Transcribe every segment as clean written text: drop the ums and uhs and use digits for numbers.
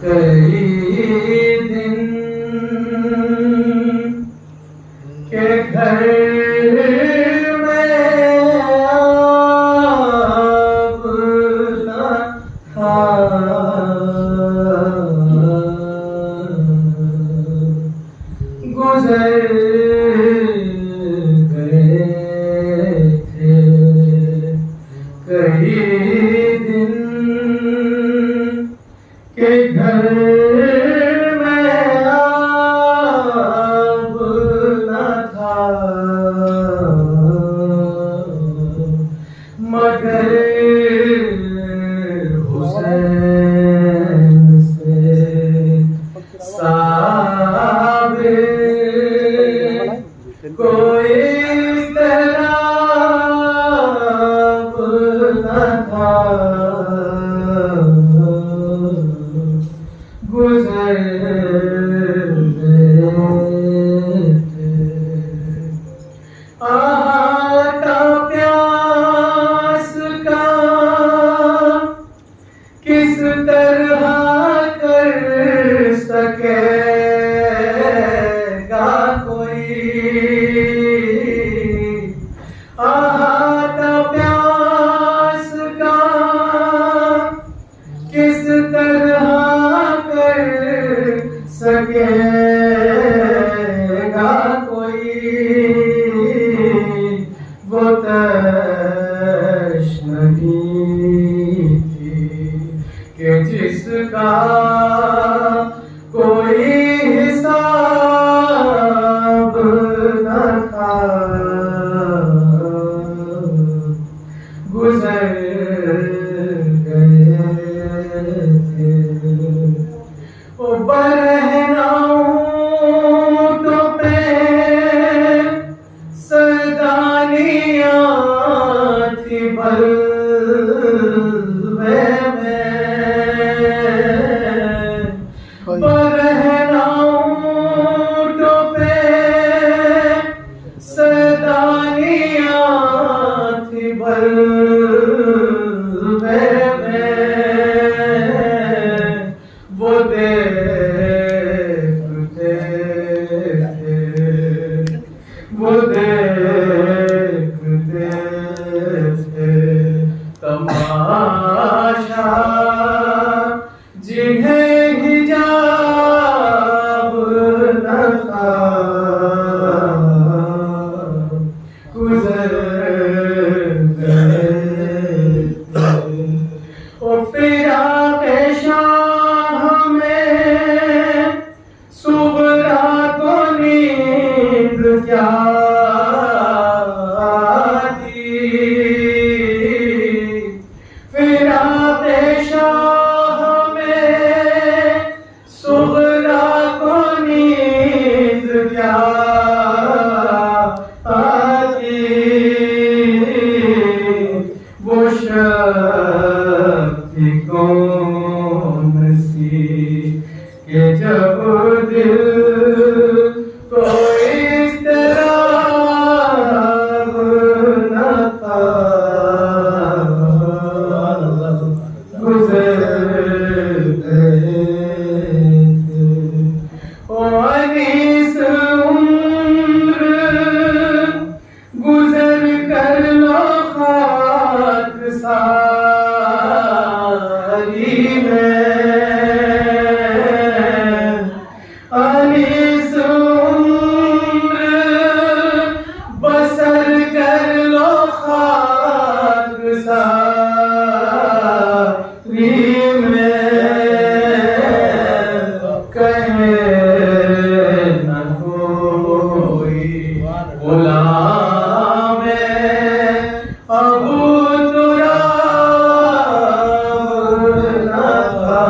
کئی دن کے گھر میں آب نہ تھا، گزر گئے تھے کئی دن کے گھر میں آب نہ تھا، مگر حسین سے کوئی اضطراب نہ تھا، گزر گئے تھے۔ آتا پیاس کا کس طرح کر سکے گا کوئی، آتا پیاس کا کس طرح کر سکے گا کوئی، وہ تشنگی تھی کہ جس کا کوئی حساب نہ تھا، گزر گئے تھے۔ وہ برہنہ اونٹوں پہ سردانیاں تھی بلوے میں، برہنہ اونٹوں پہ سردانیاں تھی بلوے میں، وہ دیکھتے تھے، وہ دیکھتے تھے تماشا جنہیں حجاب نہ تھا، گزر گئے تھے۔ وہ فراق شاہ میں صغرا کو نیند کیا تھی، فراق شاہ میں صغرا کو نیند کیا آتی، وہ شب تھی کون سی کہ جب دل کو اضطراب نہ تھا، گزر گئے تھے۔ او انیس عمر گزر کر لو خاک ساری میں، انیس عمر بسر کر لو خاک ساری میں، کہے نہ کوئی غلام ابو تراب نہ تھا،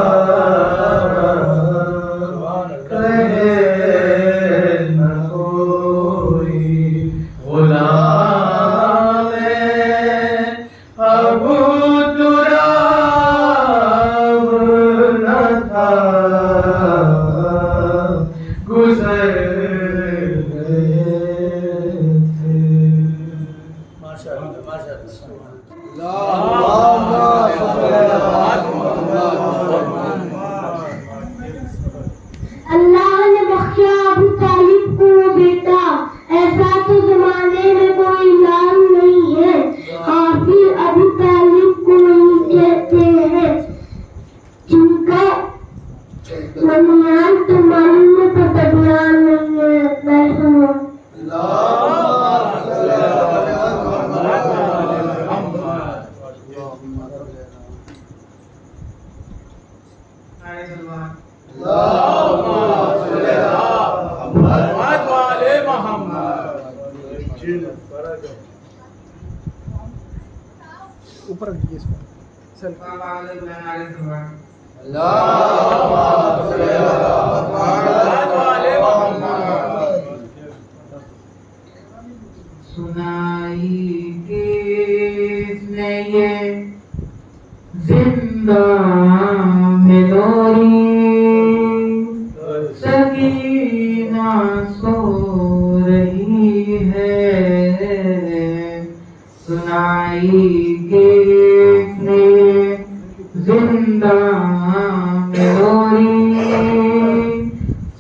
کہے نہ کوئی غلام ابو تراب نہ تھا، گزر گئے تھے۔ ماشاءاللہ ماشاءاللہ۔ اللہ نے بخشا ابو طالب کو بیٹا، ایسا تو زمانے میں کوئی نام نہیں ہے، حافظ ابو طالب کو نہیں کہتے ہیں، جن کا نمیان تو معلوم ہے پر بدنام نہیں ہے۔ میں سنوں اوپر رکھیے اس کو سنائی کس نے یہ زندہ میں لوری، سکینہ سو رہی ہے، سنائی کس نے زندہ میں لوری،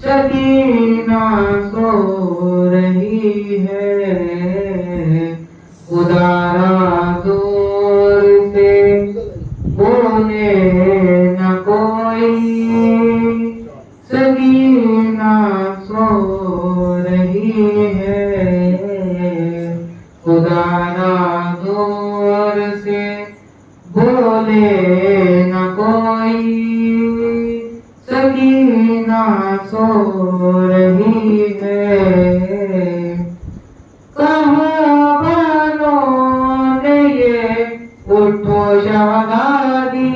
سکینہ سو رہی ہے، خدا را زور سے بولے نہ کوئی، سکینہ سو رہی ہے، خدا را زور سے بولے نہ کوئی، سکینہ سو رہی ہے، کہاں والوں نے یہ اٹھو شہادی،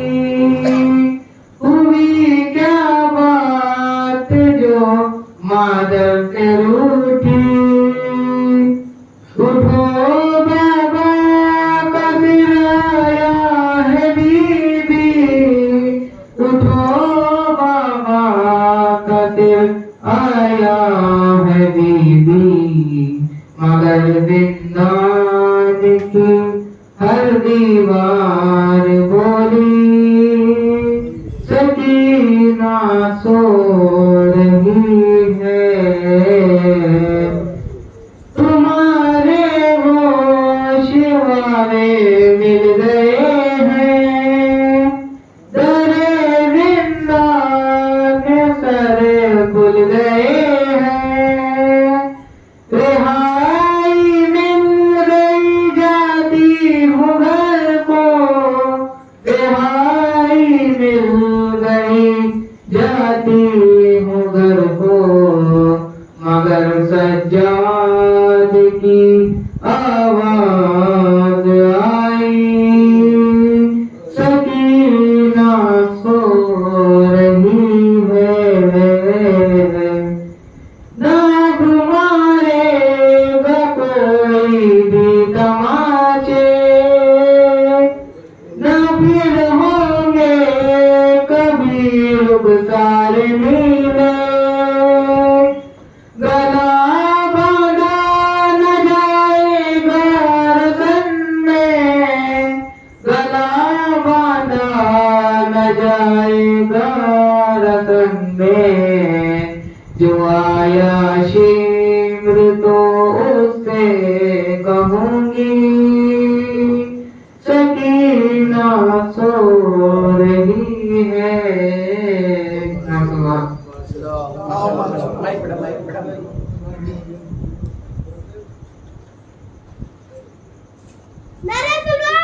ہوئی کیا بات جو مادر سے روٹھی، اٹھو بابا کا دل آیا ہے بیوی، اٹھو بابا کا دل آیا ہے بیوی، مگر زندان کی ہر دیوار بولی، سکینہ سو رہی ہے، تمہارے ہوش والے مل گئے ہیں، در زندان سر کھل گئے ہیں، رہائی مل گئی جاتی ہوں گھر کو، رہائی مل گئی جاتی ہوں گھر کو، مگر سجاد کی آواز آئی، سکینہ سو رہی ہے، نہ تمہارے گا کوئی بھی تماچے، نہ پھر ہوں گے کبھی رخسار نیلے، گلا باندھا نہ جائے گا رسن میں، گلا باندھا نہ جائے گا رسن میں، جو آیا شمر تو اس سے کہوں گی، سکینہ سو رہی ہے۔ میرے سنو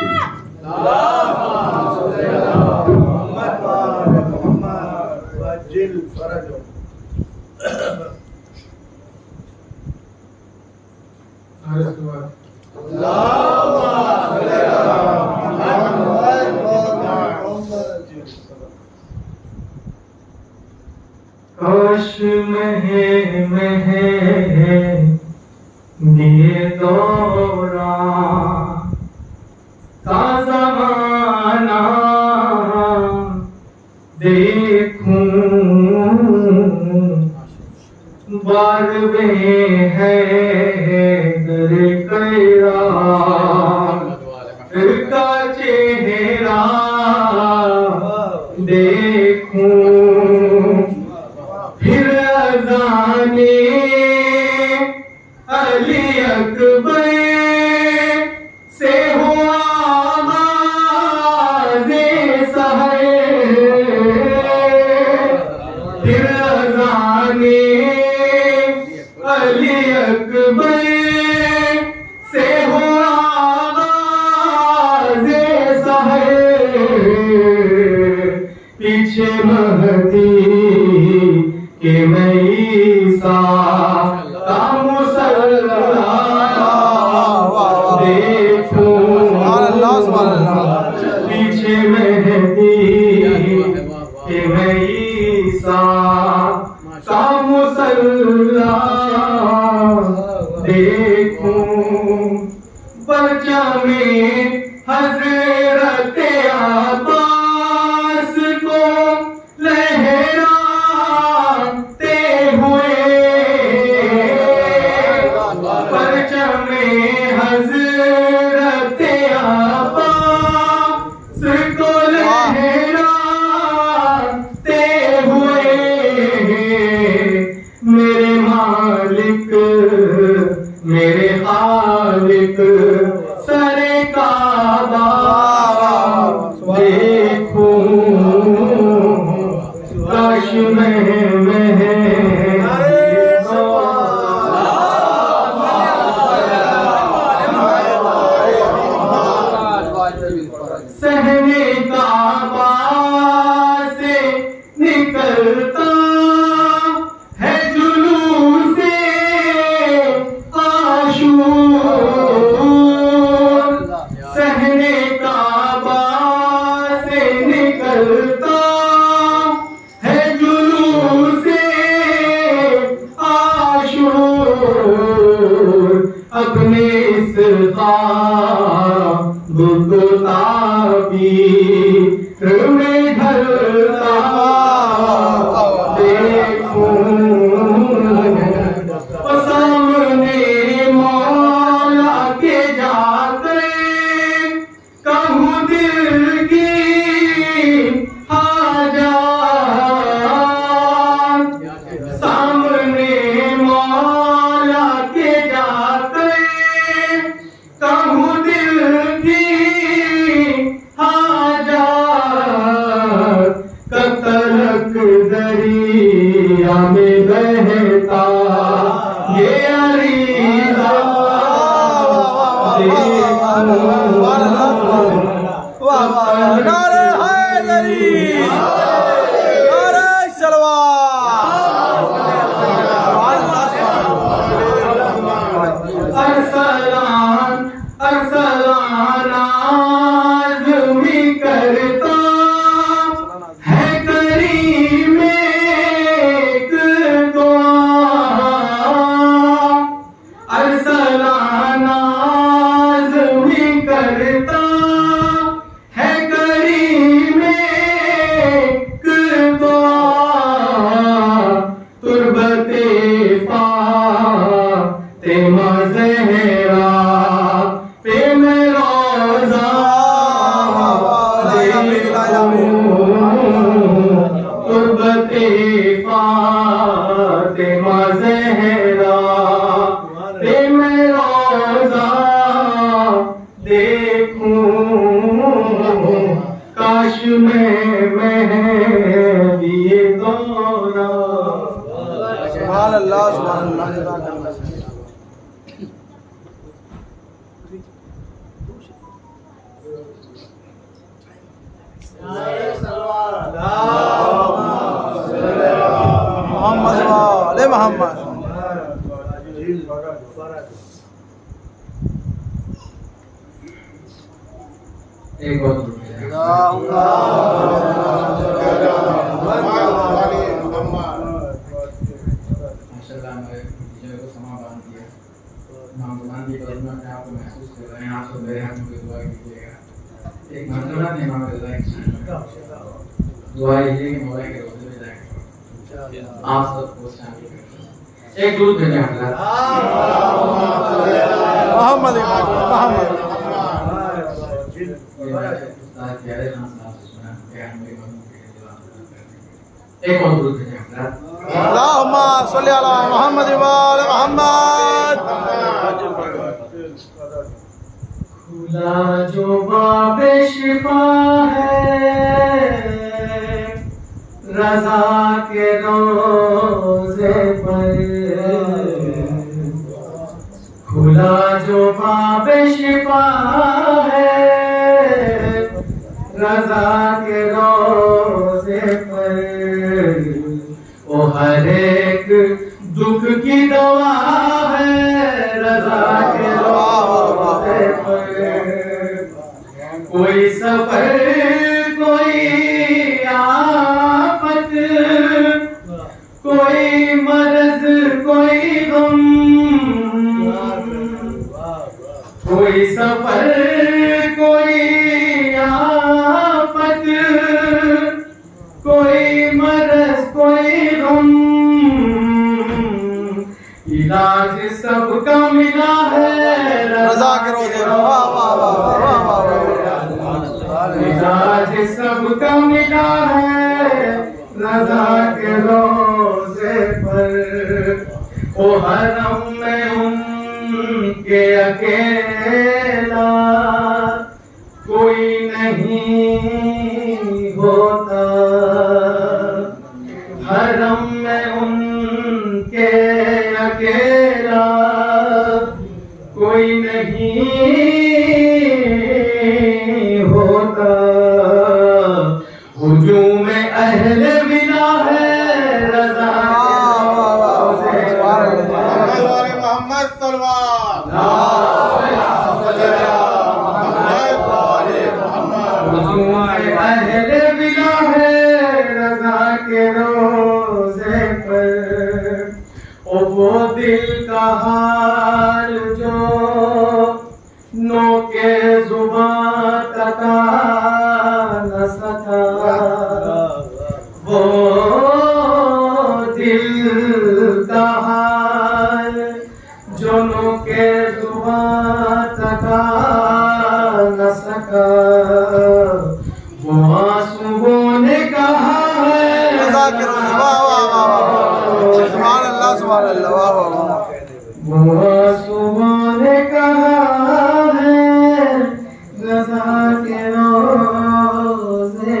کاش مہے دیے دوران کا زمانہ دیکھوں، بار میں ہے در قیام کا کا چہرہ دیکھوں پھر اذان علی اکبر سے ہو آغاز سحر پھر اذان علی اکبر سے ہو آغاز سحر پیچھے مہدی کہ میں عیسیٰ کا مسلح دیکھوں پیچھے مہدی کہ میں عیسیٰ کا مسلح دیکھوں پرچم حضرت عباس کو لہراتے ہوئے پرچم حضرت عباس کو لہراتے ہوئے میرے مالک میرے خالق سر کعبہ دیکھوں کاش صحنے کعبہ سے نکلتا ہے جلوس عاشور صحنے کعبہ سے نکلتا ہے جلوس عاشور اپنے اس خواب کو تعبیر میں ڈھلتا دیکھوں سامنے مولا کے جا کر کہوں دل کی حاجات سامنے مولا کے جا کر کہوں دل کی حاجات کتلک دریا میں بہتا یہ عریضہ نعرہ حیدری نعرہ ارسلان ارسلان آزمی کرتا ہے کریم ایک دعا ارسلان آزمی کرتا ہے کریم ایک دعا تربت فاطمہ زہرا پہ میں روزہ تربت فاطمہ زہرا پہ میں روزہ دیکھوں کاش میں مہدی دورہ سبحان اللہ سبحان اللہ محمد وآل محمد ایک بات ایک مرتبہ نے امام رضا کی دعا یہ کہ مولا کے روزے میں جائیں آپ سب کو شامل کریں ایک درود بھیجیں محمد محمد استاد پیارے خان صاحب سے سنا کہ ہم میرے بندوں کے لیے دعا کریں. ایک اور درود بھیجیں حضرات. اللہم صلی علی محمد و آل محمد. کھلا جو باب شفا ہے رضا کے روزے پر، کھلا جو باب شفا ہے رضا کے روزے پر، وہ ہر ایک دکھ کی دوا ہے رضا کے روزے پر. کوئی سفر کوئی آفت کوئی مرض کوئی غم، کوئی سفر کوئی آفت کوئی مرض کوئی غم، علاج سب کا ملا ہے رضا کے روزے. واہ واہ واہ واہ واہ. علاج سب کا ملا ہے رضا کے روزے پر. او حرم میں ان کے اکیلا کوئی نہیں ہوتا، حرم میں ان کے اکیلا کوئی نہیں ہوتا. ہجوم اہل بلا ہے رضا محمد سلوات. ہجوم اہل بلا ہے رضا کے روزے پر. وہ دل کا حال جو نو کے زبان تکا نہ سکا، وہ دل کا حال جو نو کے زبان تکا نہ سکا، وہ آنسوؤں نے کہا ہے رضا کے روزے. واہ واہ واہ. سبحان اللہ سبحان اللہ. واہ واہ واہ. وہ آنسوؤں نے کہا ہے رضا کے روزے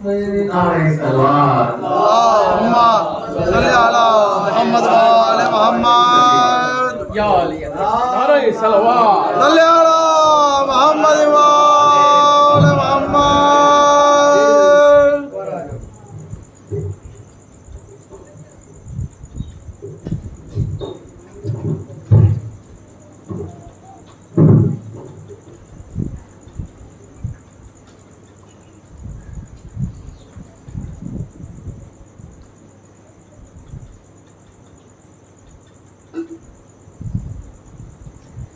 پر. نعرہ صلوات. اللہم صلی علی محمد و آل محمد. یا علی نعرہ صلوات. صلی علی محمد و آل محمد.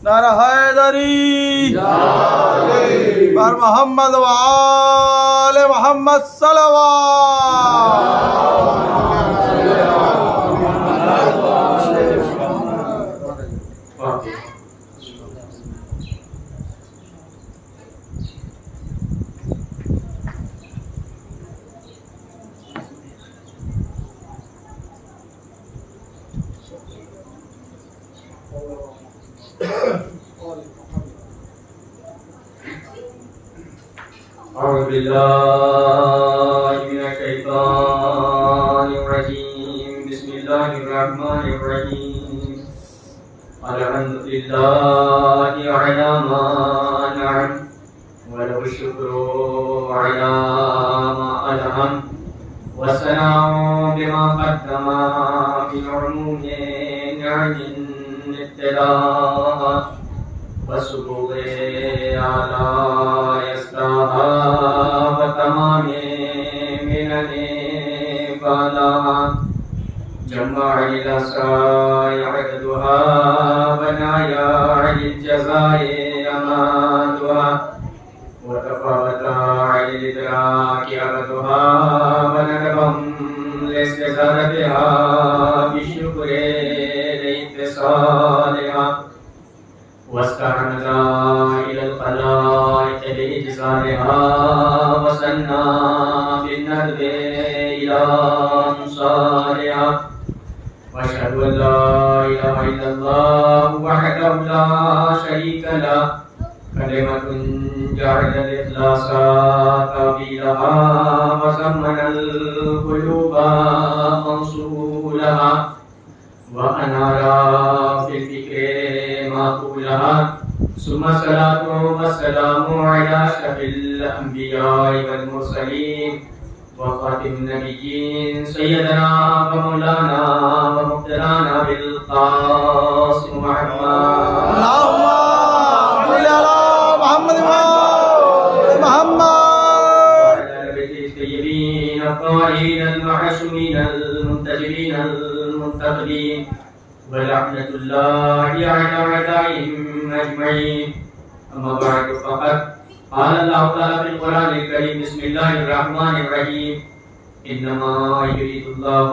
نعرہ حیدری بر محمد و آل محمد صلوات. أعوذ بالله من الشيطان الرجيم. بسم الله الرحمن الرحيم. الحمد لله على ما أنعم وله الشكر على ما ألهم، والثناء بما قدم من عموم نعم ابتلاء، والسبوغ على يسراها وتمام منن فلاها، جمع الأسرى عددها بنايا للجزاء أماتها، وتفاوت عن الإدراك عبدها وندبا لاستزادتها بالشكر لاتصالها، واستعمد إلى الخلائق لإجزال صالحا وسنا بالندب إلى صالحا وأشهد أن لا إله إلا الله وحده لا شريك له كلمة جعل الإخلاص قبيلها وزمن القلوب منصولها وأنار في الفكر معقولها ثم الصلاة والسلام على أشرف الأنبياء والمرسلين وخاتم النبيين سيدنا ومولانا ومقتدانا بالقاسم محمد اللهم صل على محمد محمد وعلى آل بيته الطيبين الطاهرين المعصومين المنتجبين المنتقبين ولعنة الله على أعدائهم أجمعين. أما بعد فقد قال الله تعالى في القرآن الكريم بسم الله الرحمن الرحيم إنما يريد الله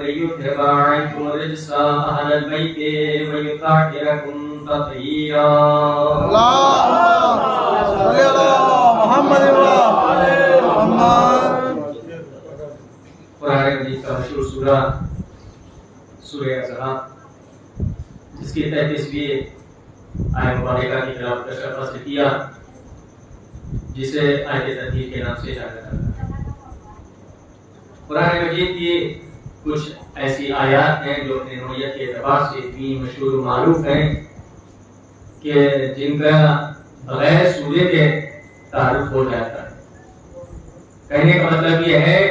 ليذهب عنكم الرجس أهل البيت ويطهركم تطهيرا. اللهم صل على محمد محمد. قرآن مجید کا مشہور سورہ سورہ احزاب جس کی 33ویں آیت مبارکہ کی خلاف فصل کیا جسے آیت تطہیر کے نام سے جانا جاتا ہے. قرآن مجید کی کچھ ایسی آیات ہیں جو اپنے نوعیت کے اعتبار سے اتنی مشہور و معروف ہیں کہ جن کا بغیر سورے کے تعارف ہو جاتا ہے. کہنے کا مطلب یہ ہے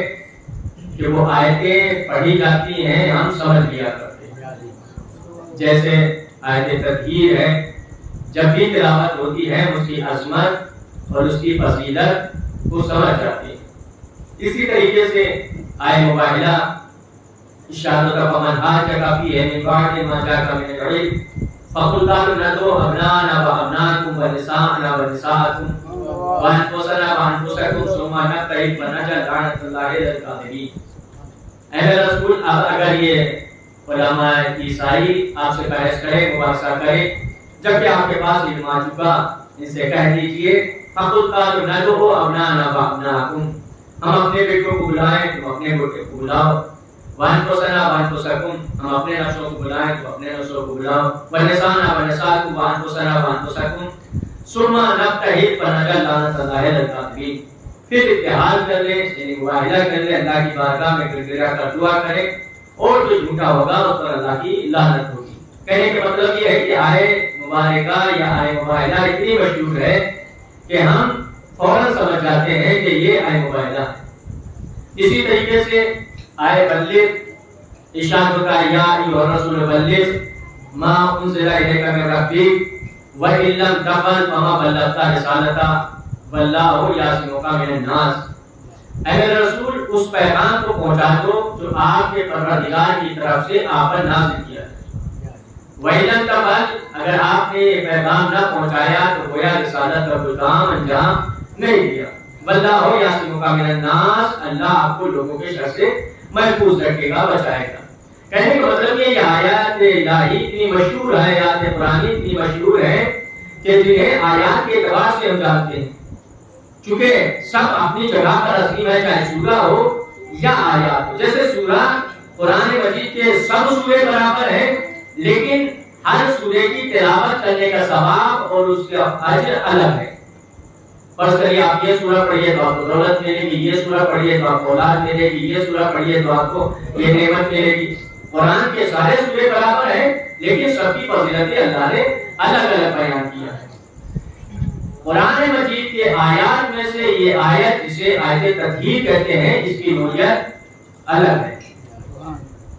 کہ وہ آیتیں پڑھی جاتی ہیں ہم سمجھ لیا کرتے ہیں. جیسے آیت تطہیر ہے جب بھی تلاوت ہوتی ہے اس کی عظمت اور اس کی فضیلت کو سمجھ جاتی ہے. اسی طریقے سے آئے مباہلہ اشارت کا فمن حاج کافی ہے من بعد ما جاءک من العلم فقل تعالوا ندعو ابناءنا وابناءکم ونساءنا ونساءکم وانفسنا وانفسکم ثم نبتهل فنجعل لعنة الله على الكاذبین. اے میرے رسول اب اگر یہ علماء عیسائی آپ سے بحث کرے مباحثہ کرے جبکہ آپ کے پاس علم آ چکا ان سے کہہ دیجئے فقل تعالوا ندعو ابناءنا وابناءکم ہم اپنے بیٹوں کو بلائیں تم اپنے بیٹے کو بلاؤ وانفسنا وانفسکم ہم اپنے نفسوں کو بلائیں تم اپنے نفسوں کو بلاؤ ونسانا ونساکم وانفسنا وانفسکم ثم نبتهل فنجعل لعنة الله على الكاذبین. پھر اتحاد کر لیں یعنی مباہلہ کر لیں اللہ کی بارگاہ میں گر گرا کر دعا کریں اور جو جھوٹا ہوگا اس پر اللہ کی لعنت ہوگی. کہنے کا مطلب یہ ہے کہ آئے مبارکہ یا آئے مباہلہ اتنی مشہور ہے کہ ہم فوراً سمجھ جاتے ہیں کہ یہ آئے مباہلہ ہے. اسی طریقے سے آئے بلغ اشارت کا یا ایھا الرسول بلغ ما انزل الیک من ربک وَإِن لَّمْ تَفْعَلْ فَمَا بَلَّغْتَ رِسَالَتَهُ وَاللَّهُ يَعْصِمُكَ مِنَ النَّاسِ. اے میرے رسول اس پیغام کو پہنچا دو جو آپ کے پروردگار کی طرف سے آپ پر نازل کیا ہے. وَإِن لَّمْ تَفْعَلْ اگر آپ نے یہ پیغام نہ پہنچایا تو گویا رسالت کا کوئی کام انجام نہیں دیا. وَاللَّهُ يَعْصِمُكَ مِنَ النَّاسِ اللہ آپ کو لوگوں کے شر سے محفوظ رکھے گا بچائے گا. کہنے کا مطلب یہ آیات الہی اتنی مشہور ہے آیات قرآنی اتنی مشہور ہے کہ جنہیں آیات کے اعتبار سے ہم جانتے ہیں چونکہ سب اپنی جگہ پر عظیم ہے چاہے سورہ ہو یا آیات ہو. جیسے سورہ قرآن مجید کے سب سورے برابر ہیں لیکن ہر سورے کی تلاوت کرنے کا ثواب اور اس کا اجر الگ ہے. فرض کریے آپ یہ سورہ پڑھیے تو آپ کو دولت ملے گی, یہ سورہ پڑھیے تو آپ کو اولاد ملے گی, یہ سورہ پڑھیے تو آپ کو یہ نعمت ملے گی. قرآن کے سارے سورے برابر ہیں لیکن سب کی فضیلتیں اللہ نے الگ الگ بیان کیا ہے. قرآن مجید کے آیات میں سے یہ آیت جسے آیت تطہیر کہتے ہیں اس کی نوعیت الگ ہے.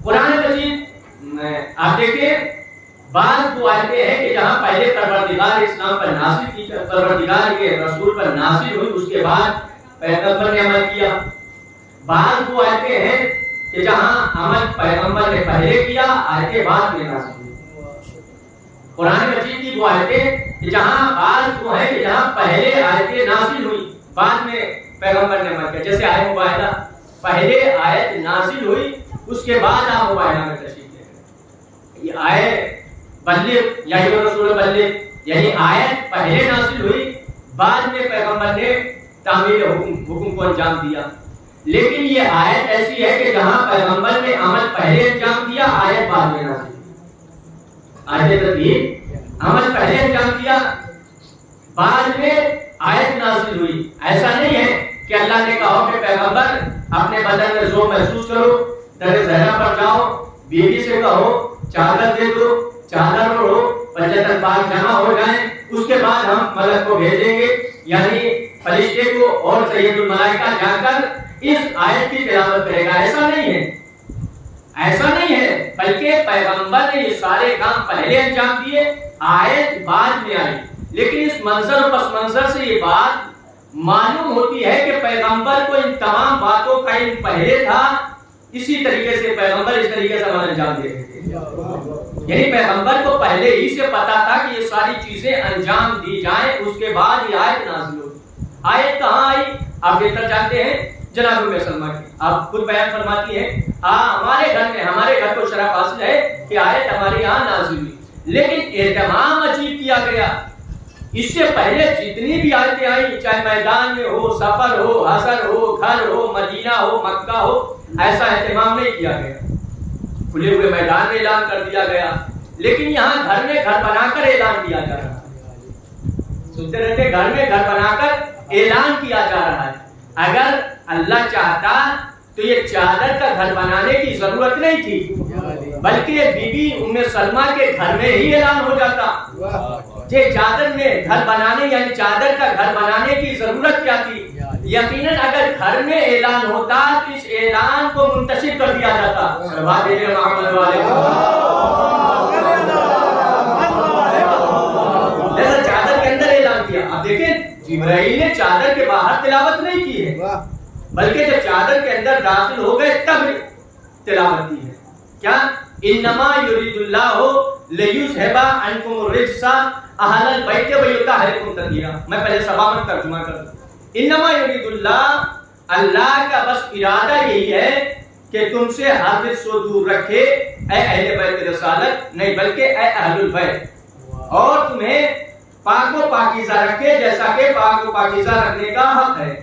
قرآن مجید آپ دیکھیں بعض وہ آیتیں ہیں کہ جہاں پہلے پروردگار اسلام پر نازل کی پروردگار کے رسول پر نازل ہوئی اس کے بعد پیغمبر نے عمل کیا. بعض وہ آیتیں ہیں کہ جہاں عمل پیغمبر نے پہلے کیا آیتیں بعد میں نازل ہوئی. قرآن مجید کی وہ آیتیں کہ جہاں بعض وہ ہیں کہ جہاں پہلے آیتیں نازل ہوئی بعد میں پیغمبر نے عمل کیا. جیسے آیت مباہلہ پہلے آیت نازل ہوئی اس کے بعد آپ مباہلہ میں تشریف لے گئے. یہ آیت بلغ یا ایھا الرسول بلغ یعنی آیت پہلے نازل ہوئی بعد میں پیغمبر نے تعمیل حکم کو انجام دیا. لیکن یہ آیت ایسی ہے کہ جہاں پیغمبر نے عمل پہلے انجام دیا، آیت بعد میں نازل ہوئی. آیت ترتیب عمل پہلے انجام دیا، بعد میں آیت نازل ہوئی. ایسا نہیں ہے کہ اللہ نے کہا کہ پیغمبر اپنے بدن میں زور محسوس کرو، در زہرا پر جاؤ، بیوی سے کہو چادر دے دو، چادر اڑو، پچھتر پاک جمع ہو جائیں، اس کے بعد ہم ملک کو بھیجیں گے. یعنی فرشتے کو اور سید الملائکہ جا کر اس آیت کی تلاوت کرے گا. ایسا نہیں ہے، ایسا نہیں ہے، بلکہ پیغمبر نے یہ سارے کام پہلے انجام دیے، آیت بعد میں آئی. لیکن اس منظر و پس منظر سے یہ بات معلوم ہوتی ہے کہ پیغمبر کو ان تمام باتوں کا علم پہلے تھا. اسی طریقے سے پیغمبر اس طریقے سے عمل انجام دے رہے تھے. یعنی پیغمبر کو پہلے ہی سے پتا تھا کہ یہ ساری چیزیں انجام دی جائیں، اس کے بعد یہ آیت نازل ہوئی. آیت کہاں آئی آپ بہتر جانتے ہیں، جناب ام سلمہ کی. آپ خود بیان فرماتی ہیں ہمارے گھر میں، ہمارے گھر کو شرف حاصل ہے کہ آیت ہمارے یہاں نازل ہوئی. لیکن اہتمام عجیب کیا گیا. اس سے پہلے جتنی بھی آیتیں آئیں، چاہے میدان میں ہو، سفر ہو، حشر ہو، گھر ہو، مدینہ ہو، مکہ ہو، ایسا اہتمام نہیں کیا گیا. کھلے ہوئے میدان میں اعلان کر دیا گیا. لیکن یہاں گھر میں گھر بنا کر اعلان کیا جا رہا ہے. سنتے رہتے، گھر میں گھر بنا کر اعلان کیا جا رہا ہے. اگر اللہ چاہتا تو یہ چادر کا گھر بنانے کی ضرورت نہیں تھی، بلکہ بی بی ام سلمہ کے گھر میں ہی اعلان ہو جاتا. یہ چادر میں گھر بنانے، یعنی چادر کا گھر بنانے کی ضرورت کیا تھی؟ یقیناً اگر گھر میں اعلان ہوتا تو اس اعلان کو منتشر کر دیا جاتا. جیسا چادر کے اندر اعلان کیا. اب دیکھیں جبرائیل نے چادر کے باہر تلاوت نہیں کی ہے، بلکہ جب چادر کے اندر داخل ہو گئے تب تلاوت کی ہے. کیا؟ انما یرید اللہ لیذھب عنکم الرجس اہل البیت ویطہرکم تطہیرا. میں پہلے سبابت ترجمہ کر دوں. انما یرید اللہ، اللہ کا بس ارادہ یہی ہے کہ تم سے ہر رجس کو دور رکھے، اے اہل بیت رسالت، نہیں بلکہ اے اہل البیت، اور تمہیں پاک و پاکیزہ رکھے جیسا کہ پاک و پاکیزہ رکھنے کا حق ہے.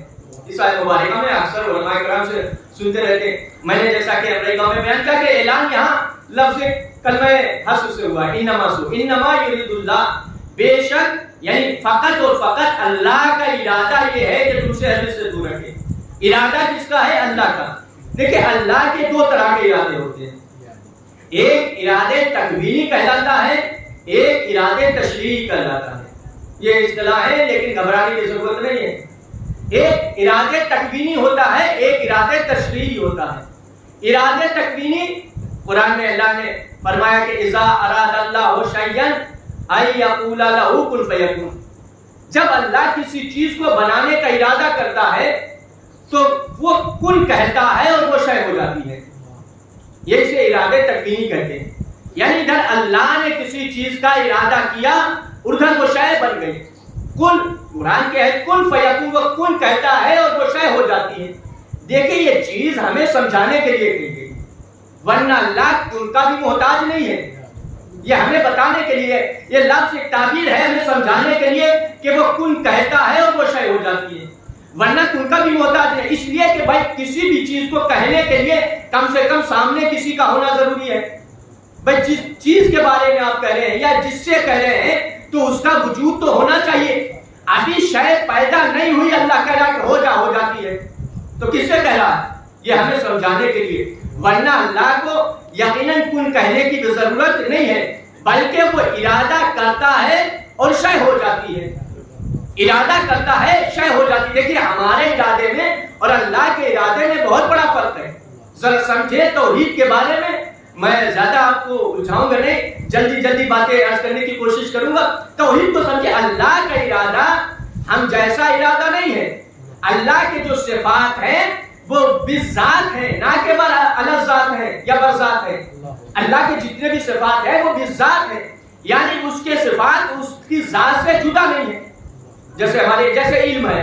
اس آیت مبارکہ میں اکثر علماء کرام سے سنتے رہتے ہیں. میں نے جیسا کہ امریکہ میں بیان کیا کہ اعلان یہاں لفظ کلمہ حسر سے ہوا ہے. انما یرید اللہ، بے شک یعنی فقط اور فقط اللہ کا ارادہ یہ ہے کہ تم سے حد سے دور رکھے. ارادہ کس کا ہے؟ اللہ کا. دیکھیں اللہ کے دو طرح کے ارادے ہوتے ہیں. ایک ارادے تکوینی کہلاتا ہے، ایک ارادے تشریعی کہلاتا ہے. یہ اصطلاح ہے لیکن گھبرانے کی ضرورت نہیں ہے. ایک ارادے تکوینی ہوتا ہے، ایک ارادے تشریعی ہوتا ہے. ارادے تکوینی قرآن میں اللہ نے فرمایا کہ اذا اراد اللہ شیئا ان یقول له کن فیکون. جب اللہ کسی چیز کو بنانے کا ارادہ کرتا ہے تو وہ کن کہتا ہے اور وہ شے ہو جاتی ہے. یہ اسے ارادے تکوینی کہتے ہیں. یعنی ادھر اللہ نے کسی چیز کا ارادہ کیا، ادھر وہ شے بن گئی. کن، قرآن کے ہے کن فیکون، وہ کن کہتا ہے اور وہ شے ہو جاتی ہے. دیکھیں یہ چیز ہمیں سمجھانے کے لیے کہی گئی، ورنہ اللہ ان کا بھی محتاج نہیں ہے. یہ ہمیں بتانے کے لیے، یہ لفظ ایک تعبیر ہے ہمیں سمجھانے کے لیے کہ وہ کن کہتا ہے اور وہ شے ہو جاتی ہے، ورنہ ان کا بھی محتاج ہے. اس لیے کہ بھائی کسی بھی چیز کو کہنے کے لیے کم سے کم سامنے کسی کا ہونا ضروری ہے. بھائی جس چیز کے بارے میں آپ کہہ رہے ہیں یا جس سے کہہ رہے ہیں تو اس کا وجود تو ہونا چاہیے. ابھی شے پیدا نہیں ہوئی، اللہ کہہ رہا کہ ہو جاتی ہے، تو کس سے کہہ رہا ہے؟ یہ ہمیں سمجھانے کے لیے. ورنہ اللہ کو یقیناً کن کہنے کی بھی ضرورت نہیں ہے، بلکہ وہ ارادہ کرتا ہے اور شے ہو جاتی ہے. ارادہ کرتا ہے، شے ہو جاتی ہے. دیکھیے ہمارے ارادے میں اور اللہ کے ارادے میں بہت بڑا فرق ہے. ذرا سمجھے توحید کے بارے میں. میں زیادہ آپ کو الجھاؤں گا نہیں، جلدی باتیں عرض کرنے کی کوشش کروں گا. توحید کو سمجھے. اللہ کا ارادہ ہم جیسا ارادہ نہیں ہے. اللہ کے جو صفات ہیں وہ بذات ہیں، نہ کہ الذات ہیں یا برذات ہیں. اللہ کے جتنے بھی صفات ہیں وہ بذات ہیں، یعنی اس کے صفات اس کی ذات سے جدا نہیں ہے. جیسے علم ہے،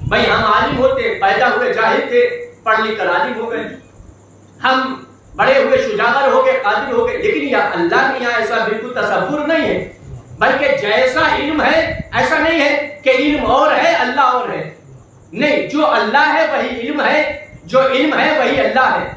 بھائی ہم عالم ہوتے، پیدا ہوئے جاہل تھے، پڑھ لکھ کر عالم ہو گئے. ہم بڑے ہوئے شجاعت ہو گئے، قادر ہو گئے. لیکن یہ اللہ کے یہاں ایسا بالکل تصور نہیں ہے، بلکہ جیسا علم ہے ایسا نہیں ہے کہ علم اور ہے اللہ اور ہے. نہیں، جو اللہ ہے وہی علم ہے، جو علم ہے وہی اللہ ہے،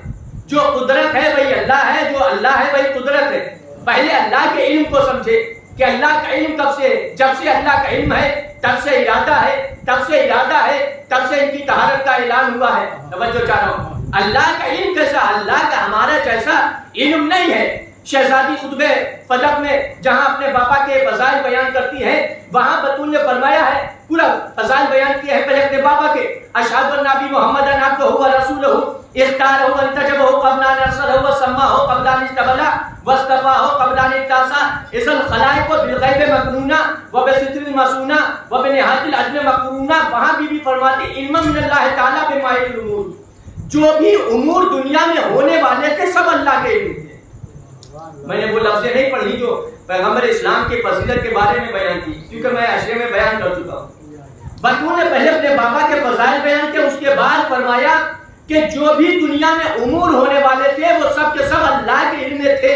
جو قدرت ہے وہی اللہ ہے، جو اللہ ہے وہی قدرت ہے۔ پہلے اللہ کے علم کو سمجھے کہ اللہ کا علم کب سے ہے؟ جب سے اللہ کا علم ہے تب سے ارادہ ہے، تب سے ارادہ ہے، تب سے ان کی طہارت کا اعلان ہوا ہے۔ توجہ چاہ رہا ہوں، اللہ کا علم کیسا؟ اللہ کا ہمارا جیسا علم نہیں ہے۔ شہزادی خطبہ فلک میں جہاں اپنے باپا کے فضائل بیان کرتی ہے، وہاں بطول نے فرمایا ہے، پورا فضائل بیان کیا ہے پہلے اپنے باپا کے، اشہد ان نبی محمد عبدہ و رسولہ اختارہ وانتجبہ قبل ان ارسلہ وسماہ قبل ان اجتبلہ واصطفاہ قبل ان ابتعثہ اذ الخلائق بالغیب مکنونہ وبستر مسونہ وبنہایت العدل مقرونہ۔ وہاں بھی فرماتے علم من اللہ تعالیٰ بمائل الامور، جو بھی امور دنیا میں ہونے والے تھے سب اللہ کے علم تھے۔ میں نے وہ لفظیں نہیں پڑھی جو پیغمبر اسلام کی فضیلت کے بارے میں بیان کی، کیونکہ میں عشرے میں بیان کر چکا ہوں۔ بطول نے پہلے اپنے بابا کے فضائل بیان کیا، اس کے بعد فرمایا کہ جو بھی دنیا میں امور ہونے والے تھے وہ سب کے سب اللہ کے علم میں تھے۔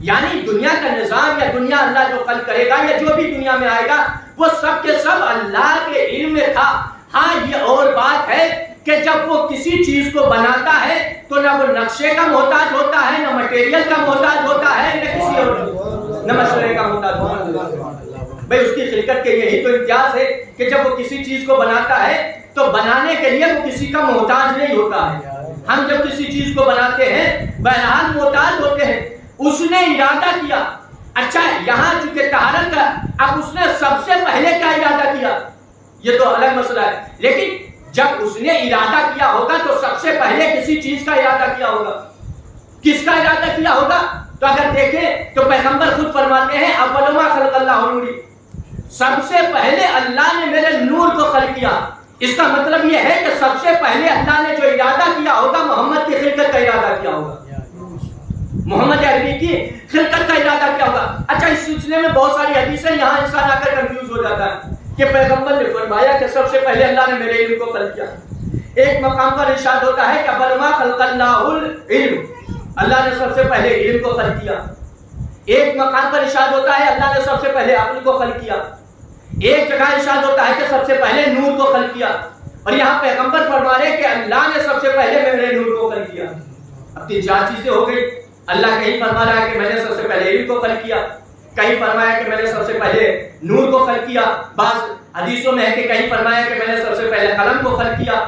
یعنی دنیا کا نظام یا دنیا اللہ جو خلق کرے گا یا جو بھی دنیا میں آئے گا وہ سب کے سب اللہ کے علم میں تھا۔ ہاں یہ اور بات ہے کہ جب وہ کسی چیز کو بناتا ہے تو نہ وہ نقشے کا محتاج ہوتا ہے، نہ مٹیریل کا محتاج ہوتا ہے، نہ کسی اور نہ مشورے کا محتاج ہوتا ہے۔ بھئی اس کی خلقت کے یہی تو امتیاز ہے کہ جب وہ کسی چیز کو بناتا ہے تو بنانے کے لیے وہ کسی کا محتاج نہیں ہوتا ہے۔ ہم جب کسی چیز کو بناتے ہیں بہرحال محتاج ہوتے ہیں۔ اس نے ارادہ کیا، اچھا یہاں چونکہ طہارت کا، اب اس نے سب سے پہلے کیا ارادہ کیا یہ تو الگ مسئلہ ہے، لیکن جب اس نے ارادہ کیا ہوگا تو سب سے پہلے کسی چیز کا ارادہ کیا ہوگا۔ کس کا ارادہ کیا ہوگا؟ تو اگر دیکھیں تو پیغمبر خود فرماتے ہیں اول ما خلق اللہ نوری، سب سے پہلے اللہ نے میرے نور کو خلق کیا۔ اس کا مطلب یہ ہے کہ سب سے پہلے اللہ نے جو ارادہ کیا ہوگا محمد کی خلقت کا ارادہ کیا ہوگا، محمد عربی کی خلقت کا ارادہ کیا ہوگا۔ اچھا اس سلسلے میں بہت ساری حدیثیں، یہاں انسان آ کر کنفیوز ہو جاتا ہے کہ پیغمبر نے فرمایا کہ سب سے پہلے اللہ نے میرے علم کو خلق کیا۔ ایک مقام پر ارشاد ہوتا ہے کہ اول ما خلق اللہ العلم، اللہ نے سب سے پہلے علم کو خلق کیا۔ ایک مقام پر ارشاد ہوتا ہے اللہ نے سب سے پہلے عقل کو خلق کیا۔ ایک جگہ ارشاد ہوتا ہے کہ سب سے پہلے نور کو خلق کیا، اور یہاں پیغمبر فرما رہے کہ اللہ نے سب سے پہلے میرے نور کو خلق کیا۔ اب تین چار چیزیں ہو گئی، اللہ کہیں فرما رہا ہے کہ میں نے سب سے پہلے علم کو خلق کیا، کہیں فرمایا کہ میں نے سب سے پہلے نور کو خلق کیا، بعض حدیثوں میں ہے کہ کہیں فرمایا کہ میں نے سب سے پہلے قلم کو خلق کیا،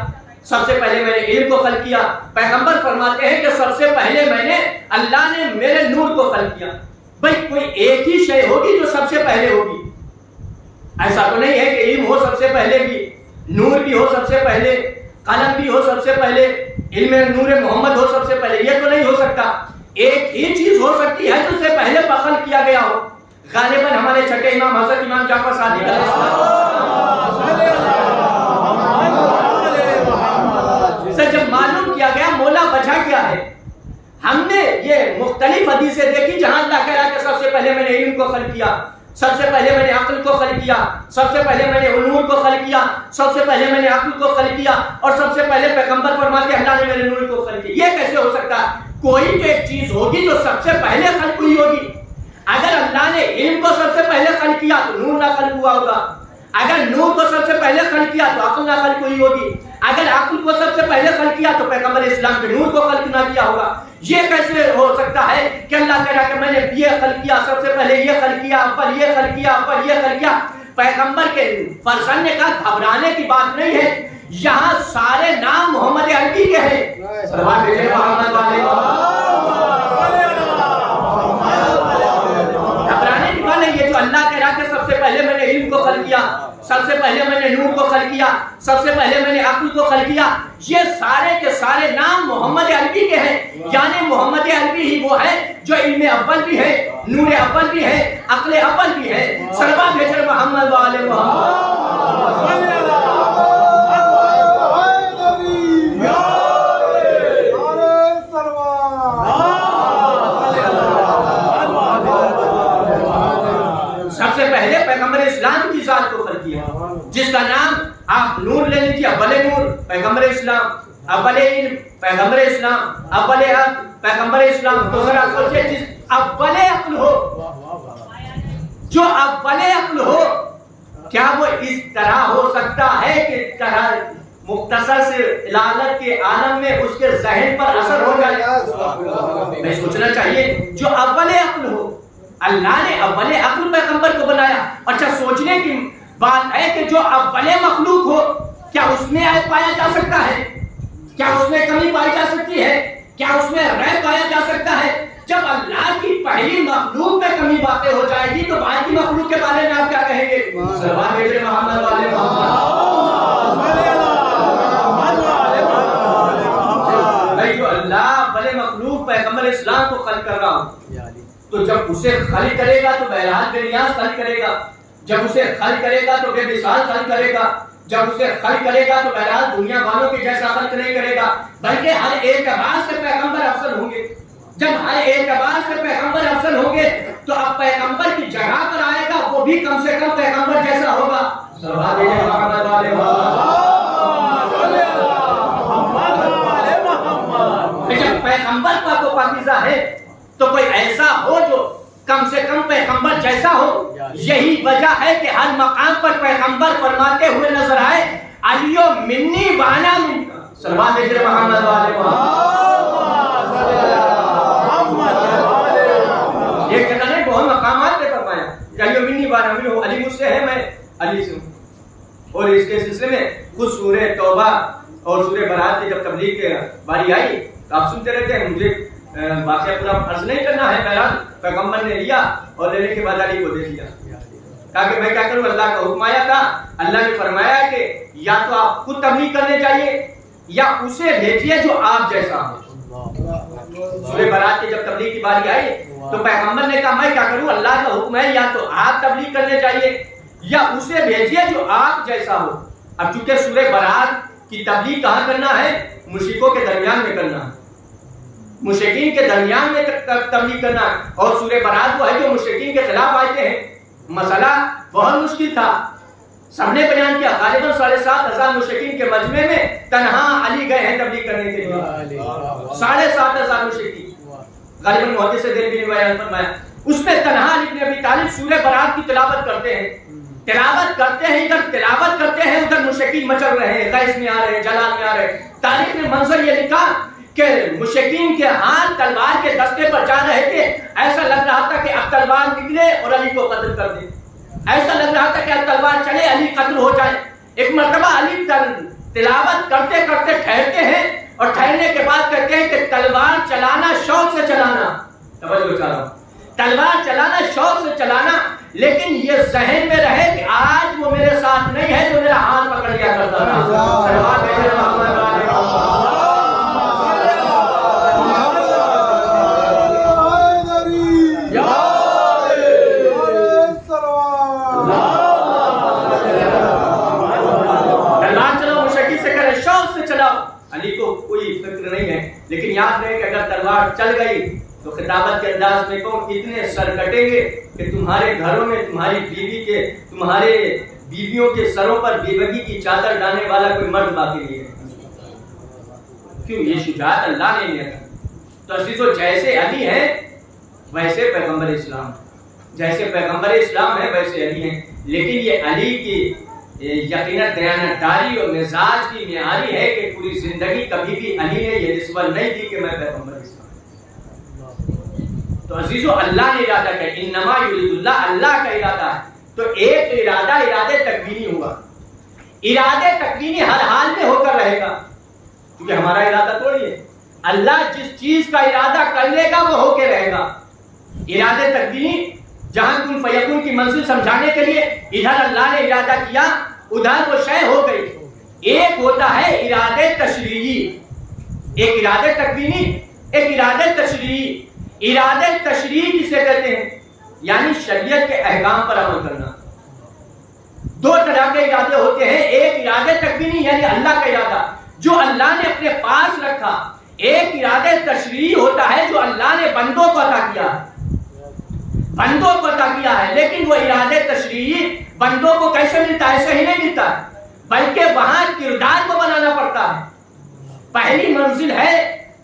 سب سے پہلے میں نے علم کو خلق کیا۔ پیغمبر فرماتے ہیں کہ سب سے پہلے میں نے اللہ نے میرے نور کو خلق کیا۔ بھئی کوئی ایک ہی شے ہوگی جو سب سے پہلے ہوگی، ایسا تو نہیں ہے کہ علم ہو سب سے پہلے بھی، نور بھی ہو سب سے پہلے، قلم بھی ہو سب سے پہلے، علم نور محمد ہو سب سے پہلے، یہ تو نہیں ہو سکتا۔ ایک ہی چیز ہو سکتی ہے جو سے پہلے خلق کیا گیا ہو۔ غالباً ہمارے چھٹے امام حضرت امام جعفر صادق علیہ السلام سے جب معلوم کیا گیا مولا وجہ کیا ہے، ہم نے یہ مختلف حدیثیں دیکھی جہاں اللہ کہہ رہا کہ سب سے پہلے میں نے علم کو خلق کیا، سب سے پہلے میں نے عقل کو خلق کیا، سب سے پہلے میں نے نور کو خلق کیا، سب سے پہلے میں نے عقل کو خلق کیا، اور سب سے پہلے پیغمبر فرماتے ہیں اللہ نے میرے نور کو خلق کیا۔ یہ کیسے ہو سکتا ہے؟ کوئی تو ایک چیز ہوگی جو سب سے پہلے خلق ہوئی ہوگی۔ اگر اللہ نے علم کو سب سے پہلے خلق کیا تو نور نہ خلق ہوا ہوگا، اگر نور کو سب سے پہلے خلق کیا تو عقل نہ خلق ہوئی ہوگی، اگر عقل کو سب سے پہلے خلق کیا تو پیغمبر اسلام کے نور کو خلق نہ کیا ہوگا۔ یہ کیسے ہو سکتا ہے کہ اللہ کہہ رہا کہ میں نے یہ خلق کیا، سب سے پہلے یہ خلق کیا، اول یہ خلق کیا، اول یہ خلق کیا؟ پیغمبر کے فرزند نے کہا گھبرانے کی بات نہیں ہے، یہاں سارے نام محمد عربی کے ہیں۔ سلام علیہ محمد علیہ یہ جو اللہ کہہ رہا کہ سب سے پہلے میں نے علم کو خلق کیا، سب سے پہلے میں نے نور کو خلق کیا، سب سے پہلے میں نے عقل کو خلق کیا، یہ سارے کے سارے نام محمد عربی کے ہیں۔ یعنی محمد عربی ہی وہ ہے جو علم اول بھی ہے، نور اول بھی ہے، عقل اول بھی ہے۔ سلوات بھیجر محمد وآل محمد۔ سب سے پہلے پیغمبر اسلام کی ذات کو خلق کیا، جس کا نام آپ نور لے لیجیے، اول نور پیغمبر اسلام، اول علم پیغمبر اسلام، اول عقل پیغمبر اسلام۔ تو ذرا سوچیں جس اول عقل ہو، جو اول عقل ہو، کیا وہ اس طرح ہو سکتا ہے کہ طرح مختصر سے علالت کے عالم میں اس کے ذہن پر اثر ہو جائے. میں سوچنا چاہیے جو اول عقل ہو, اللہ نے اول عقل پیغمبر کو بنایا. اچھا سوچنے کی بات ہے کہ جو اول مخلوق ہو, کیا اس میں عیب پایا جا سکتا ہے؟ کیا اس میں کمی پائی جا سکتی ہے؟ کیا اس میں ریب پایا جا سکتا ہے؟ جب اللہ کی پہلی مخلوق میں کمی باتیں ہو جائے گی تو بعد کی مخلوق کے بارے میں آپ کیا کہیں گے؟ سبحان میرے محمد والے میں جو اللہ بڑے مخلوق پیغمبر اسلام کو خلق کر رہا ہوں, تو جب اسے خلق کرے گا تو بہرحال بے نیاز خلق کرے گا, جب اسے خلق کرے گا تو بے مثال خلق کرے گا, جب اسے خلق کرے گا تو بہرحال دنیا والوں کے جیسا خلق نہیں کرے گا, بلکہ ہر اعتبار سے پیغمبر افضل ہوں گے. جب ہر اعتبار سے پیغمبر افضل ہوں گے تو اب پیغمبر کی جگہ پر آئے گا وہ بھی کم سے کم پیغمبر جیسا ہوگا. سبحان اللہ محمد والے محمد. جب پیغمبر پاک و پاکیزہ ہے تو کوئی ایسا ہو جو کم سے کم پیغمبر جیسا ہو. یہی وجہ ہے کہ ہر مقام پر پیغمبر فرماتے ہوئے نظر آئے, علیو منی وانا منکا. سلوات میرے محمد والے یہ جگہ نے بہت مقامات پہ فرمایا کہ علیو منی وانا منکا, علی مجھ سے ہے میں علی سے ہوں. اور اس کے سلسلے میں خود سورہ توبہ اور سورہ برات کی جب تبلیغ کی باری آئی تو آپ سنتے رہتے ہیں, مجھے واقعہ پورا فرض نہیں کرنا ہے. بہرحال پیغمبر نے لیا اور لینے کے بعد علی کو دے دیا, کہا کہ میں کیا کروں, اللہ کا حکم آیا تھا, اللہ نے فرمایا کہ یا تو آپ خود تبلیغ کرنے چاہیے یا اسے بھیجیے جو آپ جیسا ہو. سورہ برات کی جب تبلیغ کی باری آئی تو پیغمبر نے کہا میں کیا کروں, اللہ کا حکم ہے یا تو آپ تبلیغ کرنے چاہیے یا اسے بھیجیے جو آپ جیسا ہو. اب چونکہ سورہ برات کی تبلیغ کہاں کرنا ہے, مشرکوں کے درمیان میں کرنا ہے, مشرکین کے درمیان میں تبلیغ کرنا. اور سورہ برات وہ ہے جو مشرکین کے خلاف آئے ہیں. مسئلہ بہت مشکل تھا, سب نے بیان کیا. غالباً 7,500 مشرکین کے مجمع میں تنہا علی گئے ہیں تبلیغ کرنے کے لیے. 7,500 مشرکین غالباً محدث دہلوی نے بیان فرمایا. اس میں تنہا علی بن ابی طالب سورہ برات کی تلاوت کرتے ہیں, تلاوت کرتے ہیں, ادھر تلاوت کرتے ہیں, ادھر مشرکین مچل رہے ہیں, غیظ میں آ رہے ہیں, جلال میں آ رہے ہیں. تاریخ نے منظر یہ لکھا کہ مشرکین کے ہاتھ تلوار کے دستے پر جا رہے تھے, ایسا لگ رہا تھا کہ اب تلوار نکلے اور علی کو قتل کر دے, ایسا لگ رہا تھا کہ اب تلوار چلے علی قتل ہو جائے. ایک مرتبہ علی تلاوت کرتے کرتے ٹھہرتے ہیں اور ٹھہرنے کے بعد کہتے ہیں کہ تلوار چلانا شوق سے چلانا, توجہ چاہ رہا ہوں, تلوار چلانا شوق سے چلانا, لیکن یہ ذہن میں رہے کہ آج وہ میرے ساتھ نہیں ہے جو میرا ہاتھ پکڑ لیا کرتا تھا. سلوات میرے محمد والے علی کو کوئی فکر نہیں ہے. لیکن یاد رہے کہ اگر تلوار چل گئی تو خطابت کے انداز میں کہوں اتنے سر کٹیں گے کہ تمہارے گھروں میں تمہارے بیویوں کے سروں پر بیوگی کی چادر ڈالنے والا کوئی مرد باقی نہیں ہے. کیوں, یہ شجاعت اللہ نے دیا تھا. تو عزیزو جیسے علی ہیں ویسے پیغمبر اسلام, جیسے پیغمبر اسلام ہے ویسے علی ہیں. لیکن یہ علی کی یقیناً دیانتداری اور مزاج کی معیاری ہے کہ پوری زندگی کبھی بھی علی نے یہ نسبت نہیں دی کہ میں پیغمبر اسلام. تو عزیزو اللہ نے ارادہ کیا, انما یرید اللہ, اللہ کا ارادہ ہے. تو ایک ارادہ تکوینی ہوا. ارادے تکوینی ہر حال میں ہو کر رہے گا, کیونکہ ہمارا ارادہ تھوڑی ہے. اللہ جس چیز کا ارادہ کر لے گا وہ ہو کے رہے گا. ارادے تکوینی جہاں کن فیکون کی منزل سمجھانے کے لیے ادھر اللہ نے ارادہ کیا ادھر وہ شے ہو گئی. ایک ہوتا ہے ارادے تشریعی, ایک ارادے تکوینی, ایک ارادے تشریعی. ارادے تشریعی کسے کہتے ہیں, یعنی شریعت کے احکام پر عمل کرنا. دو طرح کے ارادے ہوتے ہیں, ایک ارادے تکوینی یعنی اللہ کا ارادہ جو اللہ نے اپنے پاس رکھا, ایک ارادے تشریعی ہوتا ہے جو اللہ نے بندوں کو عطا کیا ہے, بندوں کو عطا کیا ہے. لیکن وہ ارادے تشریعی بندوں کو کیسے ملتا ہے, ایسے ہی نہیں ملتا ہے, بلکہ وہاں کردار کو بنانا پڑتا ہے. پہلی منزل ہے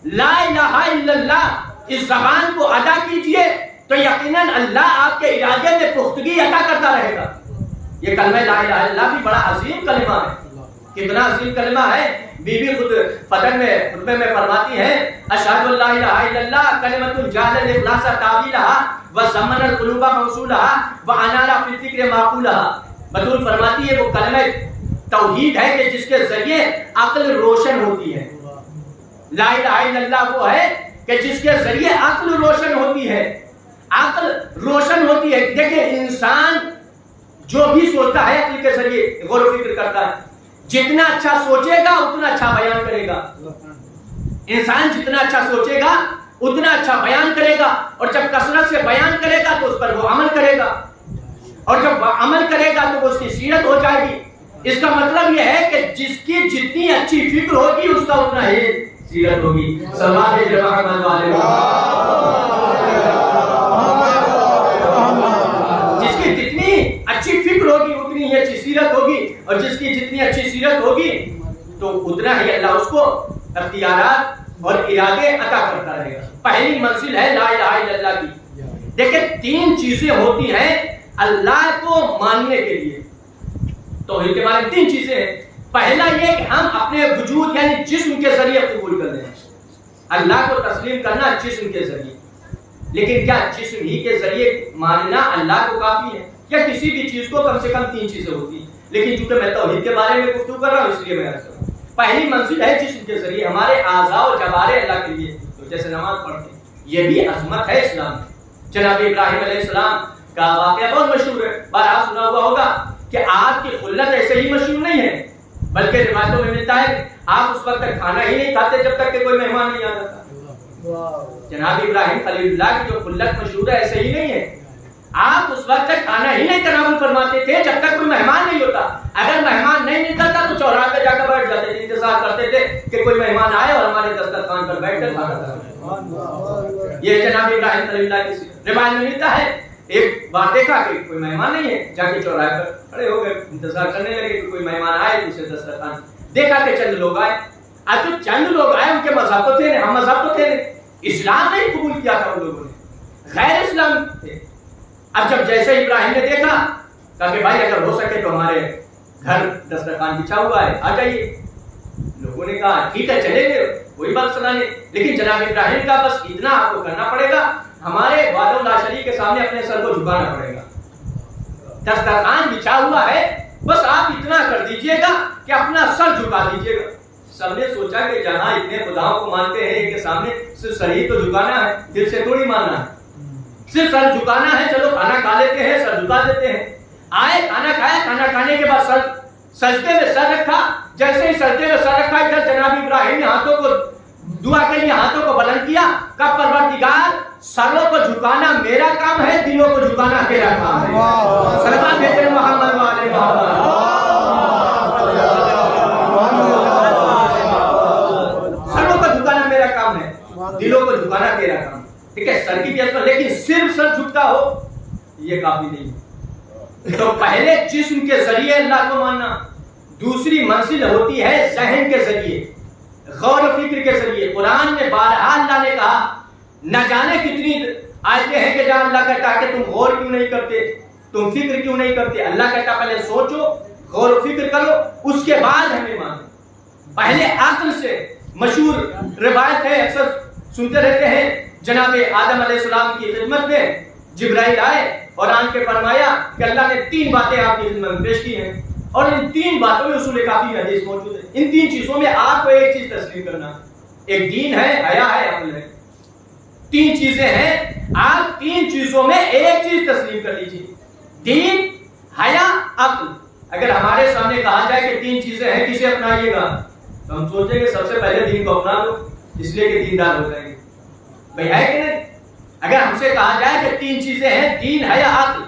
لا الہ الا اللہ, اس زبان کو ادا کیجئے تو یقیناً اللہ آپ کے ارادے میں پختگی عطا کرتا رہے گا. یہ کلمہ لا الہ الا اللہ بھی بڑا عظیم کلمہ ہے کتنا عظیم کلمہ ہے. بی بی خود فتن میں خطبے میں فرماتی ہیں اشہد ان لا الہ الا اللہ کلمۃ جعل الاخلاص تعبیرها وزمن القلوب موصولها وانار فی الفکر معقولها. بطول فرماتی ہے وہ کلمہ توحید ہے کہ جس کے ذریعے عقل روشن ہوتی ہے. لا الہ الا اللہ وہ ہے کہ جس کے ذریعے عقل روشن ہوتی ہے. عقل روشن ہوتی ہے. دیکھیں انسان جو بھی سوچتا ہے عقل کے ذریعے غور و فکر کرتا ہے. جتنا اچھا سوچے گا اتنا اچھا بیان کرے گا. انسان جتنا اچھا سوچے گا اتنا اچھا بیان کرے گا. اور جب کثرت سے بیان کرے گا تو اس پر وہ عمل کرے گا. اور جب وہ عمل کرے گا تو وہ اس کی سیرت ہو جائے گی. اس کا مطلب یہ ہے کہ جس کی جتنی اچھی فکر ہوگی اس کا اتنا ہی سیرت ہوگی. صلوات محمد والے جس کی جتنی اچھی فکر ہوگی اتنی ہی اچھی سیرت ہوگی. اور جس کی جتنی اچھی سیرت ہوگی تو اتنا ہی اللہ اس کو اختیارات اور ارادے عطا کرتا رہے گا. پہلی منزل ہے لا الہ الا اللہ کی. دیکھیں 3 چیزیں ہوتی ہیں اللہ کو ماننے کے لیے. توحید کے بارے میں 3 چیزیں ہیں. پہلا یہ کہ ہم اپنے وجود یعنی جسم کے ذریعے قبول کر لیں. اللہ کو تسلیم کرنا جسم کے ذریعے. لیکن کیا جسم ہی کے ذریعے ماننا اللہ کو کافی ہے یا کسی بھی چیز کو کم سے کم 3 چیزیں ہوتی ہیں. لیکن چونکہ میں توحید کے بارے میں گفتگو کر رہا ہوں اس لیے میں عرض کر رہا ہوں. پہلی منزل ہے جسم کے ذریعے ہمارے اعضاء و جوارح اللہ کے لیے تو جیسے نماز پڑھتے ہیں. یہ بھی عظمت ہے اسلام میں. جناب ابراہیم علیہ السلام کا واقعہ بہت مشہور ہے. بارہا سنا ہوا ہوگا کہ آپ کی خلت ایسے ہی مشہور نہیں ہے بلکہ روایتوں میں ملتا ہے آپ اس وقت تک کھانا ہی نہیں کھاتے جب تک کہ کوئی مہمان نہیں آتا تھا. جناب ابراہیم خلیل اللہ کی جو خلت مشہور ہے ایسے ہی نہیں ہے. آپ اس وقت تک کھانا ہی نہیں تناول فرماتے تھے جب تک کوئی مہمان نہیں ہوتا. اگر مہمان نہیں نکلتا تو چوراہے پہ جا کر بیٹھ جاتے تھے. انتظار کرتے تھے کہ کوئی مہمان آئے اور ہمارے دسترخوان پر بیٹھ کر کھانا کھائے. یہ جناب ابراہیم خلیل اللہ کی روایت میں ملتا ہے. ایک بار دیکھا کہ کوئی مہمان نہیں ہے جا کے چوراہے پر کھڑے ہو گئے انتظار کرنے لگے کہ کوئی مہمان آئے تو اسے دسترخوان. دیکھا کہ چند لوگ آئے. اب جو چند لوگ آئے ان کے مذہب تو تھے ہم مذہب تو تھے اسلام نہیں قبول کیا تھا ان لوگوں نے غیر اسلام تھے. اب جب جیسے ابراہیم نے دیکھا کہا کہ بھائی اگر ہو سکے تو ہمارے گھر دسترخوان بچھا ہوا ہے آ جائیے. لوگوں نے کہا ٹھیک ہے چلیں گے کوئی بات سنا نہیں. لیکن جناب ابراہیم کا بس اتنا آپ کو کرنا پڑے گا ہمارے وعد اللہ شریک کے سامنے اپنے سر کو جھکانا پڑے گا. دسترخوان بچھا ہوا ہے بس آپ اتنا کر دیجئے گا کہ اپنا سر جھکا دیجئے گا. سب نے سوچا کہ جہاں اتنے خداؤں کو مانتے ہیں کہ سامنے صرف سر ہی تو جھکانا ہے دل سے تھوڑی ماننا ہے. صرف سر جھکانا ہے. چلو کھانا کھا لیتے ہیں سر جھکا دیتے ہیں. آئے کھانا کھایا کھانا کھانے کے بعد سر سجدے میں سر رکھا. جیسے ہی سجدے میں سر رکھا ادھر جناب ابراہیم نے ہاتھوں کو دعا کے لیے ہاتھوں کو بلند کیا. کہا پروردگار سروں کو جھکانا میرا کام ہے دلوں کو جھکانا تیرا کام ہے. صلوات بھیجے محمد والے محمد. سروں کو جھکانا میرا کام ہے دلوں کو جھکانا تیرا کام. ٹھیک ہے سر کی بھی اثر لیکن صرف سر جھکتا ہو یہ کافی نہیں. تو پہلے جسم کے ذریعے اللہ کو ماننا. دوسری منزل ہوتی ہے ذہن کے ذریعے غور و فکر کے ذریعے. قرآن میں بارہا اللہ نے کہا نہ جانے کتنی آیتیں ہیں کہ جہاں اللہ کہتا ہے کہ تم غور کیوں نہیں کرتے تم فکر کیوں نہیں کرتے. اللہ کہتا ہے پہلے سوچو غور و فکر کرو اس کے بعد ہمیں مانو. پہلے عقل سے مشہور روایت ہے اکثر سنتے رہتے ہیں. جناب آدم علیہ السلام کی خدمت میں جبرائیل آئے اور آن کے فرمایا کہ اللہ نے 3 باتیں آپ کی خدمت میں پیش کی ہیں اور ان 3 باتوں میں اصول کافی حدیث موجود ہے. ان 3 چیزوں میں آپ کو ایک چیز تسلیم کرنا. ایک دین ہے حیا ہے عقل ہے. 3 چیزیں ہیں آپ 3 چیزوں میں ایک چیز تسلیم کر لیجیے. دین حیا عقل. اگر ہمارے سامنے کہا جائے کہ 3 چیزیں ہیں کسے اپنائیے گا تو ہم سوچیں گے سب سے پہلے دین کو اپنا لو اس لیے کہ دیندار ہو جائیں گے. بھئی ہے کہ نہیں. اگر ہم سے کہا جائے کہ 3 چیزیں ہیں دین ہے یا عقل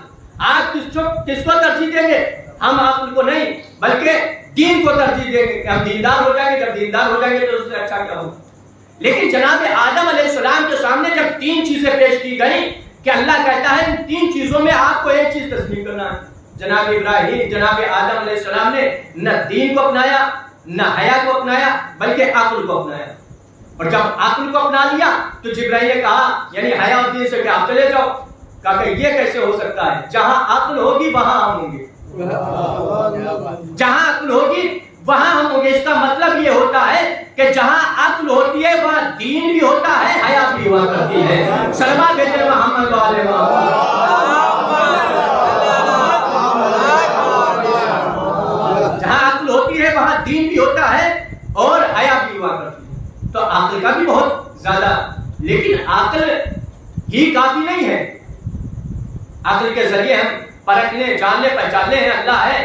آپ کس کو ترجیح دیں گے. ہم عقل کو نہیں بلکہ دین کو ترجیح دیں گے کہ ہم دیندار ہو جائیں گے. جب دیندار ہو جائیں گے تو اس سے اچھا کیا ہوگا. لیکن جناب آدم علیہ السلام کے سامنے جب 3 چیزیں پیش کی گئی کہ اللہ کہتا ہے ان 3 چیزوں میں آپ کو ایک چیز تسلیم کرنا ہے. جناب ابراہیم جناب آدم علیہ السلام نے نہ دین کو اپنایا نہ حیا کو اپنایا بلکہ عقل کو اپنایا. اور جب عقل کو اپنا لیا تو جبرائیل نے کہا یعنی حیا اور دین سے کہ آپ چلے جاؤ. کہا کہ یہ کیسے ہو سکتا ہے. جہاں عقل ہوگی وہاں ہم ہوں گے. جہاں عقل ہوگی وہاں ہم ہوں گے. اس کا مطلب یہ ہوتا ہے کہ جہاں عقل ہوتی ہے وہاں دین بھی ہوتا ہے, حیا بھی ہوا کرتی ہے. سلام بھیجے محمد والے جہاں عقل ہوتی ہے وہاں دین بھی ہوتا ہے اور حیا بھی ہوا کرتی ہے. تو عقل کا بھی بہت زیادہ, لیکن عقل ہی کافی نہیں ہے. عقل کے ذریعے ہم پرکھنے جاننے پہچاننے ہیں اللہ ہے,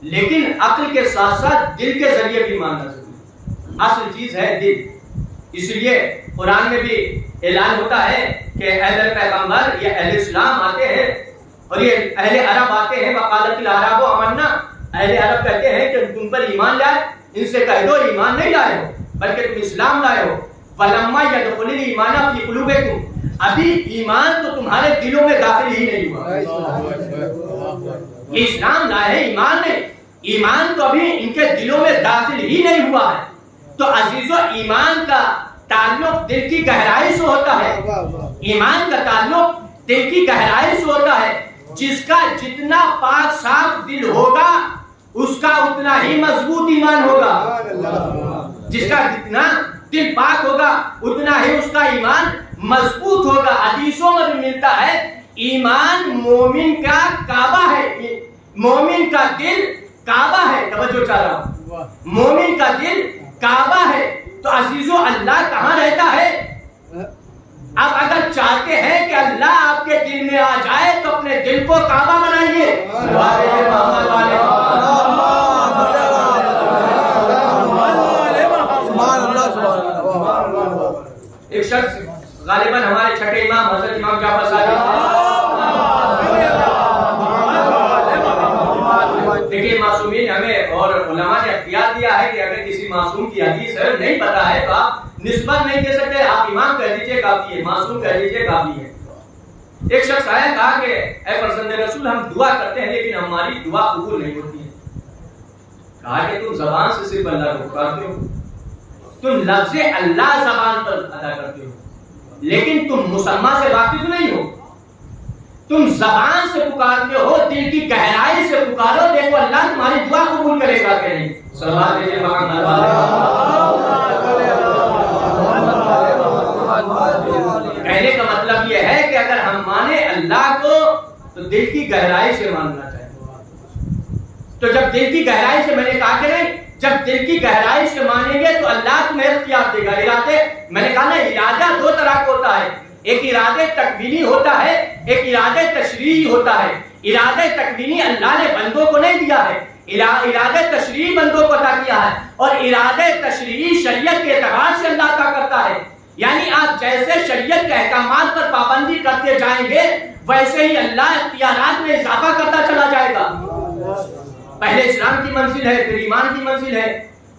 لیکن عقل کے ساتھ ساتھ دل کے ذریعے بھی ماننا ضروری. اصل چیز ہے دل. اس لیے قرآن میں بھی اعلان ہوتا ہے کہ اہل پیغمبر یا اہل اسلام آتے ہیں اور یہ اہل عرب آتے ہیں. وقالت الاعراب آمنا, اہل عرب کہتے ہیں کہ تم پر ایمان لائے. ان سے کہہ دو ایمان نہیں لائے ہو بلکہ تم اسلام لائے ہو. فلما يدخل الايمان في قلوبكم, ابھی ایمان تو تمہارے دلوں میں داخل ہی نہیں ہوا. یہ اسلام لائے ہیں, ایمان نہیں. ایمان تو ابھی ان کے دلوں میں داخل ہی نہیں ہوا ہے. تو عزیزو, ایمان کا تعلق دل کی گہرائی سے ہوتا ہے. ایمان کا تعلق دل کی گہرائی سے ہوتا ہے. جس کا جتنا پاک صاف دل ہوگا اس کا اتنا ہی مضبوط ایمان ہوگا. جس کا جتنا دل پاک ہوگا اتنا ہی اس کا ایمان مضبوط ہوگا. حدیثوں میں بھی ملتا ہے ایمان مومن کا کعبہ ہے. مومن کا دل کعبہ ہے. توجہ چاہ رہا ہوں, مومن کا دل کعبہ ہے. تو عزیزو, اللہ کہاں رہتا ہے؟ اب اگر چاہتے ہیں کہ اللہ آپ کے دل میں آ جائے تو اپنے دل کو کعبہ بنائیے. ایک شخص غالباً ہمارے چھٹے امام حضرت امام جعفر صادق, دیکھیے معصومین ہمیں اور علماء نے اختیار دیا ہے کہ اگر کسی معصوم کی حدیث نہیں پتا ہے تو آپ نسبت نہیں دے سکتے, آپ امام کہہ دیجئے کافی ہے, معصوم کہہ دیجئے کافی ہے. ایک شخص آیا, کہا کہ اے فرزند رسول ہم دعا کرتے ہیں لیکن ہماری دعا قبول نہیں ہوتی ہے. کہا کہ تم زبان سے صرف اللہ کو پکارتے ہو, تم لفظ اللہ زبان پر ادا کرتے ہو, لیکن تم مسمى سے واقف نہیں ہو. تم زبان سے پکارتے ہو, دل کی گہرائی سے پکارو, دیکھو اللہ تمہاری دعا قبول کرے گا کہ نہیں. صلوات علیہ محمد کہنے کا مطلب یہ ہے کہ اگر ہم مانے اللہ کو تو دل کی گہرائی سے ماننا چاہیے. تو جب دل کی گہرائی سے, میں نے کہا کہ نہیں, جب دل کی گہرائی سے مانیں گے تو اللہ تمہیں اختیار دے گا. ارادے, میں نے کہا نا ارادہ دو طرح کا ہوتا ہے, ایک ارادے تکوینی ہوتا ہے, ایک ارادے تشریعی ہوتا ہے. ارادے تکوینی اللہ نے بندوں کو نہیں دیا ہے, ارادے تشریعی بندوں کو عطا کیا ہے, اور ارادے تشریعی شریعت کے اعتبار سے اللہ عطا کرتا ہے. یعنی آپ جیسے شریعت کے احکامات پر پابندی کرتے جائیں گے ویسے ہی اللہ اختیارات میں اضافہ کرتا چلا جائے گا. پہلے اسلام کی منزل ہے, پھر ایمان کی منزل ہے.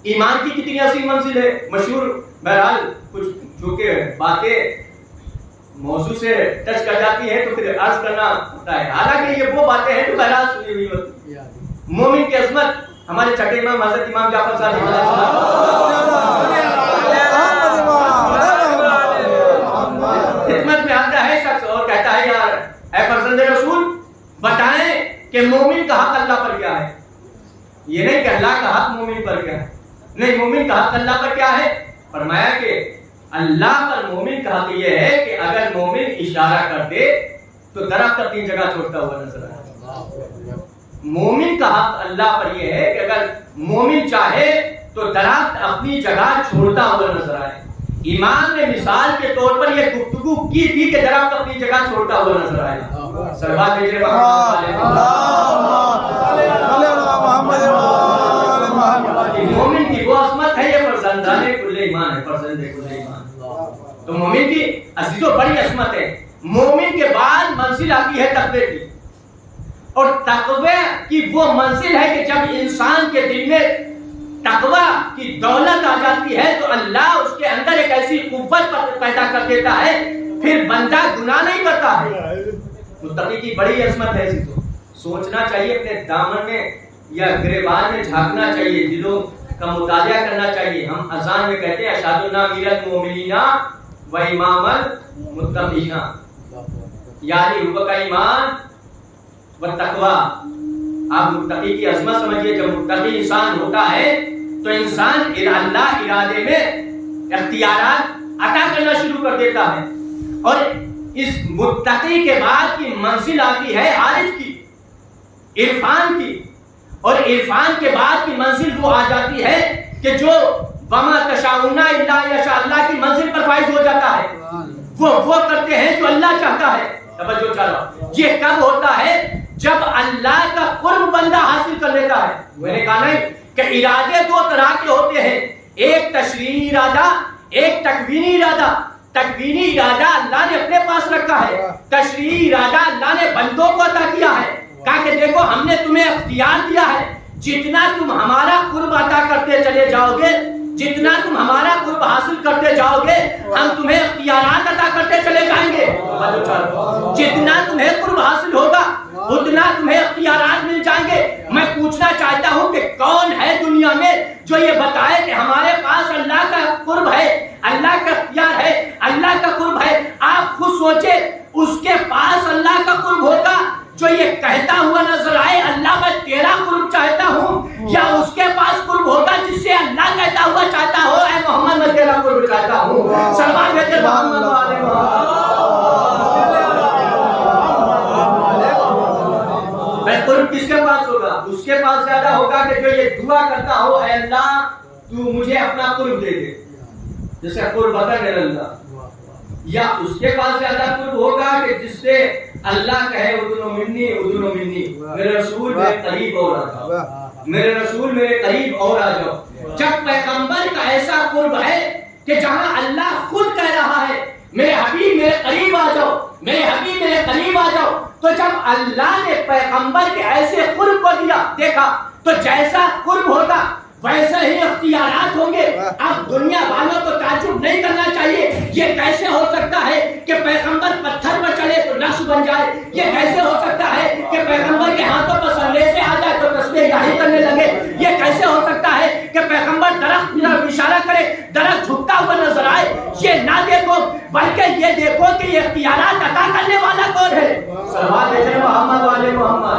ایمان کی کتنی عظیم منزل ہے, مشہور. بہرحال کچھ جو کہ باتیں موضوع سے ٹچ کر جاتی ہے تو پھر عرض کرنا ہوتا ہے. حالانکہ یہ وہ باتیں ہیں جو بہرحال سنی ہوئی ہوتی ہے. مومن کی عظمت ہمارے چھٹے امام حضرت امام جعفر صادق علیہ خدمت میں آتا ہے شخص اور کہتا ہے یار اے فرزند رسول بتائیں کہ مومن کا حق اللہ پر کیا ہے. یہ نہیں کہ اللہ کا حق مومن پر کیا ہے, نہیں, مومن کا حق اللہ پر کیا ہے. فرمایا کہ اللہ پر مومن کا حق یہ ہے کہ اگر مومن اشارہ کر دے تو درخت اپنی جگہ چھوڑتا ہوا نظر آئے. مومن کا حق اللہ پر یہ ہے کہ اگر مومن چاہے تو درخت اپنی جگہ چھوڑتا ہوا نظر آئے. ایمان نے مثال کے طور پر یہ گفتگو کی تھی کہ درخت اپنی جگہ چھوڑتا ہوا نظر آئے. سلوات بھیجے مومن کی وہ عظمت ہے, یہ فرزندان کل ایمان ہے, فرزند کل ایمان. تو مومن کی عزیزوں بڑی عظمت ہے. مومن کے بعد منزل آتی ہے تقوی کی, اور تقوی کی وہ منزل ہے کہ جب انسان کے دل میں تقوی کی دولت آ جاتی ہے تو اللہ اس کے اندر ایک ایسی قوت پیدا کر دیتا ہے, پھر بندہ گناہ نہیں کرتا ہے. متقی کی بڑی عظمت ہے. سوچنا چاہیے, اپنے دامن میں یا گریبان میں جھانکنا چاہیے, دلوں کا مطالعہ کرنا چاہیے. ہم اذان میں کہتے ہیں اشہد ان امیر المؤمنین و امام المتقین, یعنی رب کا ایمان و تقوی. آپ متقی کی عظمت سمجھیے. جب متقی انسان ہوتا ہے تو انسان اللہ ارادے میں اختیارات عطا کرنا شروع کر دیتا ہے. اور اس متقی کے بعد کی منزل آتی ہے عارف کی, عرفان کی. اور عرفان کے بعد کی منزل وہ آ جاتی ہے کہ جو وما تشاؤون الا یشاء اللہ کی منزل پر فائز ہو جاتا ہے. وہ کرتے ہیں جو اللہ چاہتا ہے. توجہ چلو, یہ کب ہوتا ہے؟ جب اللہ کا قرب بندہ حاصل کر لیتا ہے. میں نے کہا نہیں کہ ارادے دو طرح کے ہوتے ہیں, ایک تشریعی ارادہ, ایک تکوینی ارادہ. تکوینی ارادہ اللہ نے اپنے پاس رکھا ہے, تشریعی ارادہ اللہ نے بندوں کو عطا کیا ہے. کہا کہ دیکھو ہم نے تمہیں اختیار دیا ہے, جتنا تم ہمارا قرب عطا کرتے چلے جاؤ گے, جتنا تم ہمارا قرب حاصل کرتے جاؤ گے, ہم تمہیں اختیارات عطا کرتے چلے جائیں گے. جتنا تمہیں قرب حاصل ہوگا اتنا تمہیں اختیارات مل جائیں گے. میں پوچھنا چاہتا ہوں کہ کون ہے دنیا میں جو یہ بتائے کہ ہمارے پاس اللہ کا قرب ہے, اللہ کا اختیار ہے, اللہ کا قرب ہے. آپ خود سوچے, اس کے پاس اللہ کا قرب ہوگا جو یہ کہتا ہوا نظر آئے اللہ میں تیرا قرب چاہتا ہوں, یا اس کے پاس قرب ہوگا جس سے اللہ کہتا ہوا چاہتا ہو اے محمد میں تیرا قرب چاہتا ہوں. سلمان بھیجے محمد والے میں قرب کس کے پاس ہوگا؟ اس کے پاس زیادہ ہوگا کہ جو یہ دعا کرتا ہو اے اللہ تو مجھے اپنا قرب دے دے, جیسے قرب بتا میرا اللہ. یا اس کے پاس زیادہ قرب ہوگا کہ جس سے اللہ کہے ادنو منی ادنو منی, میرے رسول میرے قریب اور آ جاؤ, میرے رسول میرے قریب اور آ جاؤ. جب پیغمبر کا ایسا قرب ہے کہ جہاں اللہ خود کہہ رہا ہے میرے حبیب میرے قریب آ جاؤ, میرے حبیب میرے قریب آ جاؤ, تو جب اللہ نے پیغمبر کے ایسے قرب کو دیا دیکھا تو جیسا قرب ہوگا ویسے ہی اختیارات ہوں گے. اب دنیا والوں کو تعجب نہیں کرنا چاہیے, یہ کیسے ہو سکتا ہے کہ پیغمبر پتھر پر چلے تو نقش بن جائے, یہ کیسے ہو سکتا ہے کہ پیغمبر کے ہاتھوں پر سنریزے آ جائے تو تسبیح الہی کرنے لگے, یہ کیسے ہو سکتا ہے کہ پیغمبر درخت کی طرف اشارہ کرے درخت جھکتا ہوا نظر آئے. یہ نہ دیکھو بلکہ یہ دیکھو کہ یہ اختیارات عطا کرنے والا کون ہے. صلوات بھیجے محمد والے محمد.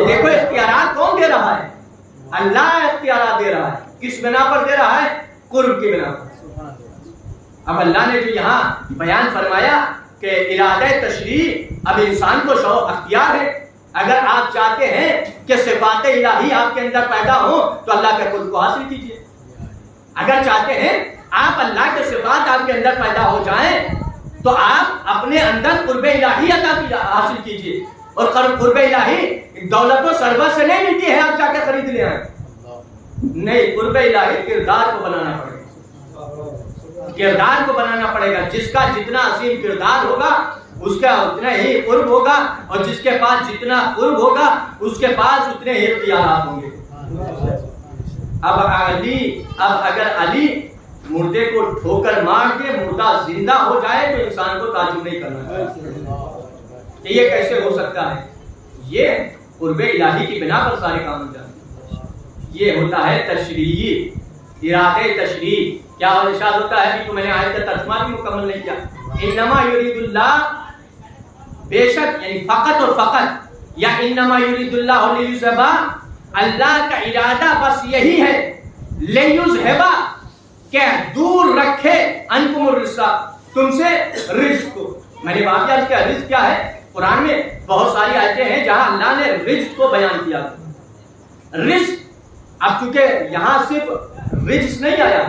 دیکھو اختیارات کون دے رہا ہے؟ اللہ اختیارات دے رہا ہے. کس بنا پر دے رہا ہے؟ قرب کی بنا پر. اب اللہ نے جو یہاں بیان فرمایا کہ ارادہ تشریع اب انسان کو شوق اختیار ہے. اگر آپ چاہتے ہیں کہ صفات الہی آپ کے اندر پیدا ہوں تو اللہ کے قرب کو حاصل کیجیے. اگر چاہتے ہیں آپ اللہ کے صفات آپ کے اندر پیدا ہو جائیں تو آپ اپنے اندر قرب الہی عطا حاصل کیجیے. اور قرب الہی دولت و ثروت سے نہیں ملتی ہے آپ جا کے خرید لے آئیں, نہیں. قرب الہی کردار کو بنانا پڑے گا, کردار کو بنانا پڑے گا. جس کا جتنا عظیم کردار ہوگا اس کا اتنا ہی قرب ہوگا, اور جس کے پاس جتنا قرب ہوگا اس کے پاس اتنے ہی اختیارات ہوں گے. اب اگر علی مردے کو ٹھوکر مار کے مردہ زندہ ہو جائے تو انسان کو تعجب نہیں کرنا چاہیے کہ یہ کیسے ہو سکتا ہے. یہ قرب الہی کی بنا پر سارے کام ہو جاتے ہیں. یہ ہوتا ہے تشریعی ارادے تشریع. کیا ارشاد ہوتا ہے کہ میں نے آیت کا ترجمہ بھی مکمل نہیں کیا. انما یرید اللہ, بے شک یعنی فقط اور فقط, یا انما یرید اللہ لیذھب, اللہ کا ارادہ بس یہی ہے لیذھب کہ دور رکھے انکم الرجس, تم سے رزق کو. میں نے بات کیا اس کا رزق کیا ہے. قرآن میں بہت ساری آیتیں ہیں جہاں اللہ نے رزق کو بیان کیا. رزق اب چونکہ یہاں صرف رزق نہیں آیا,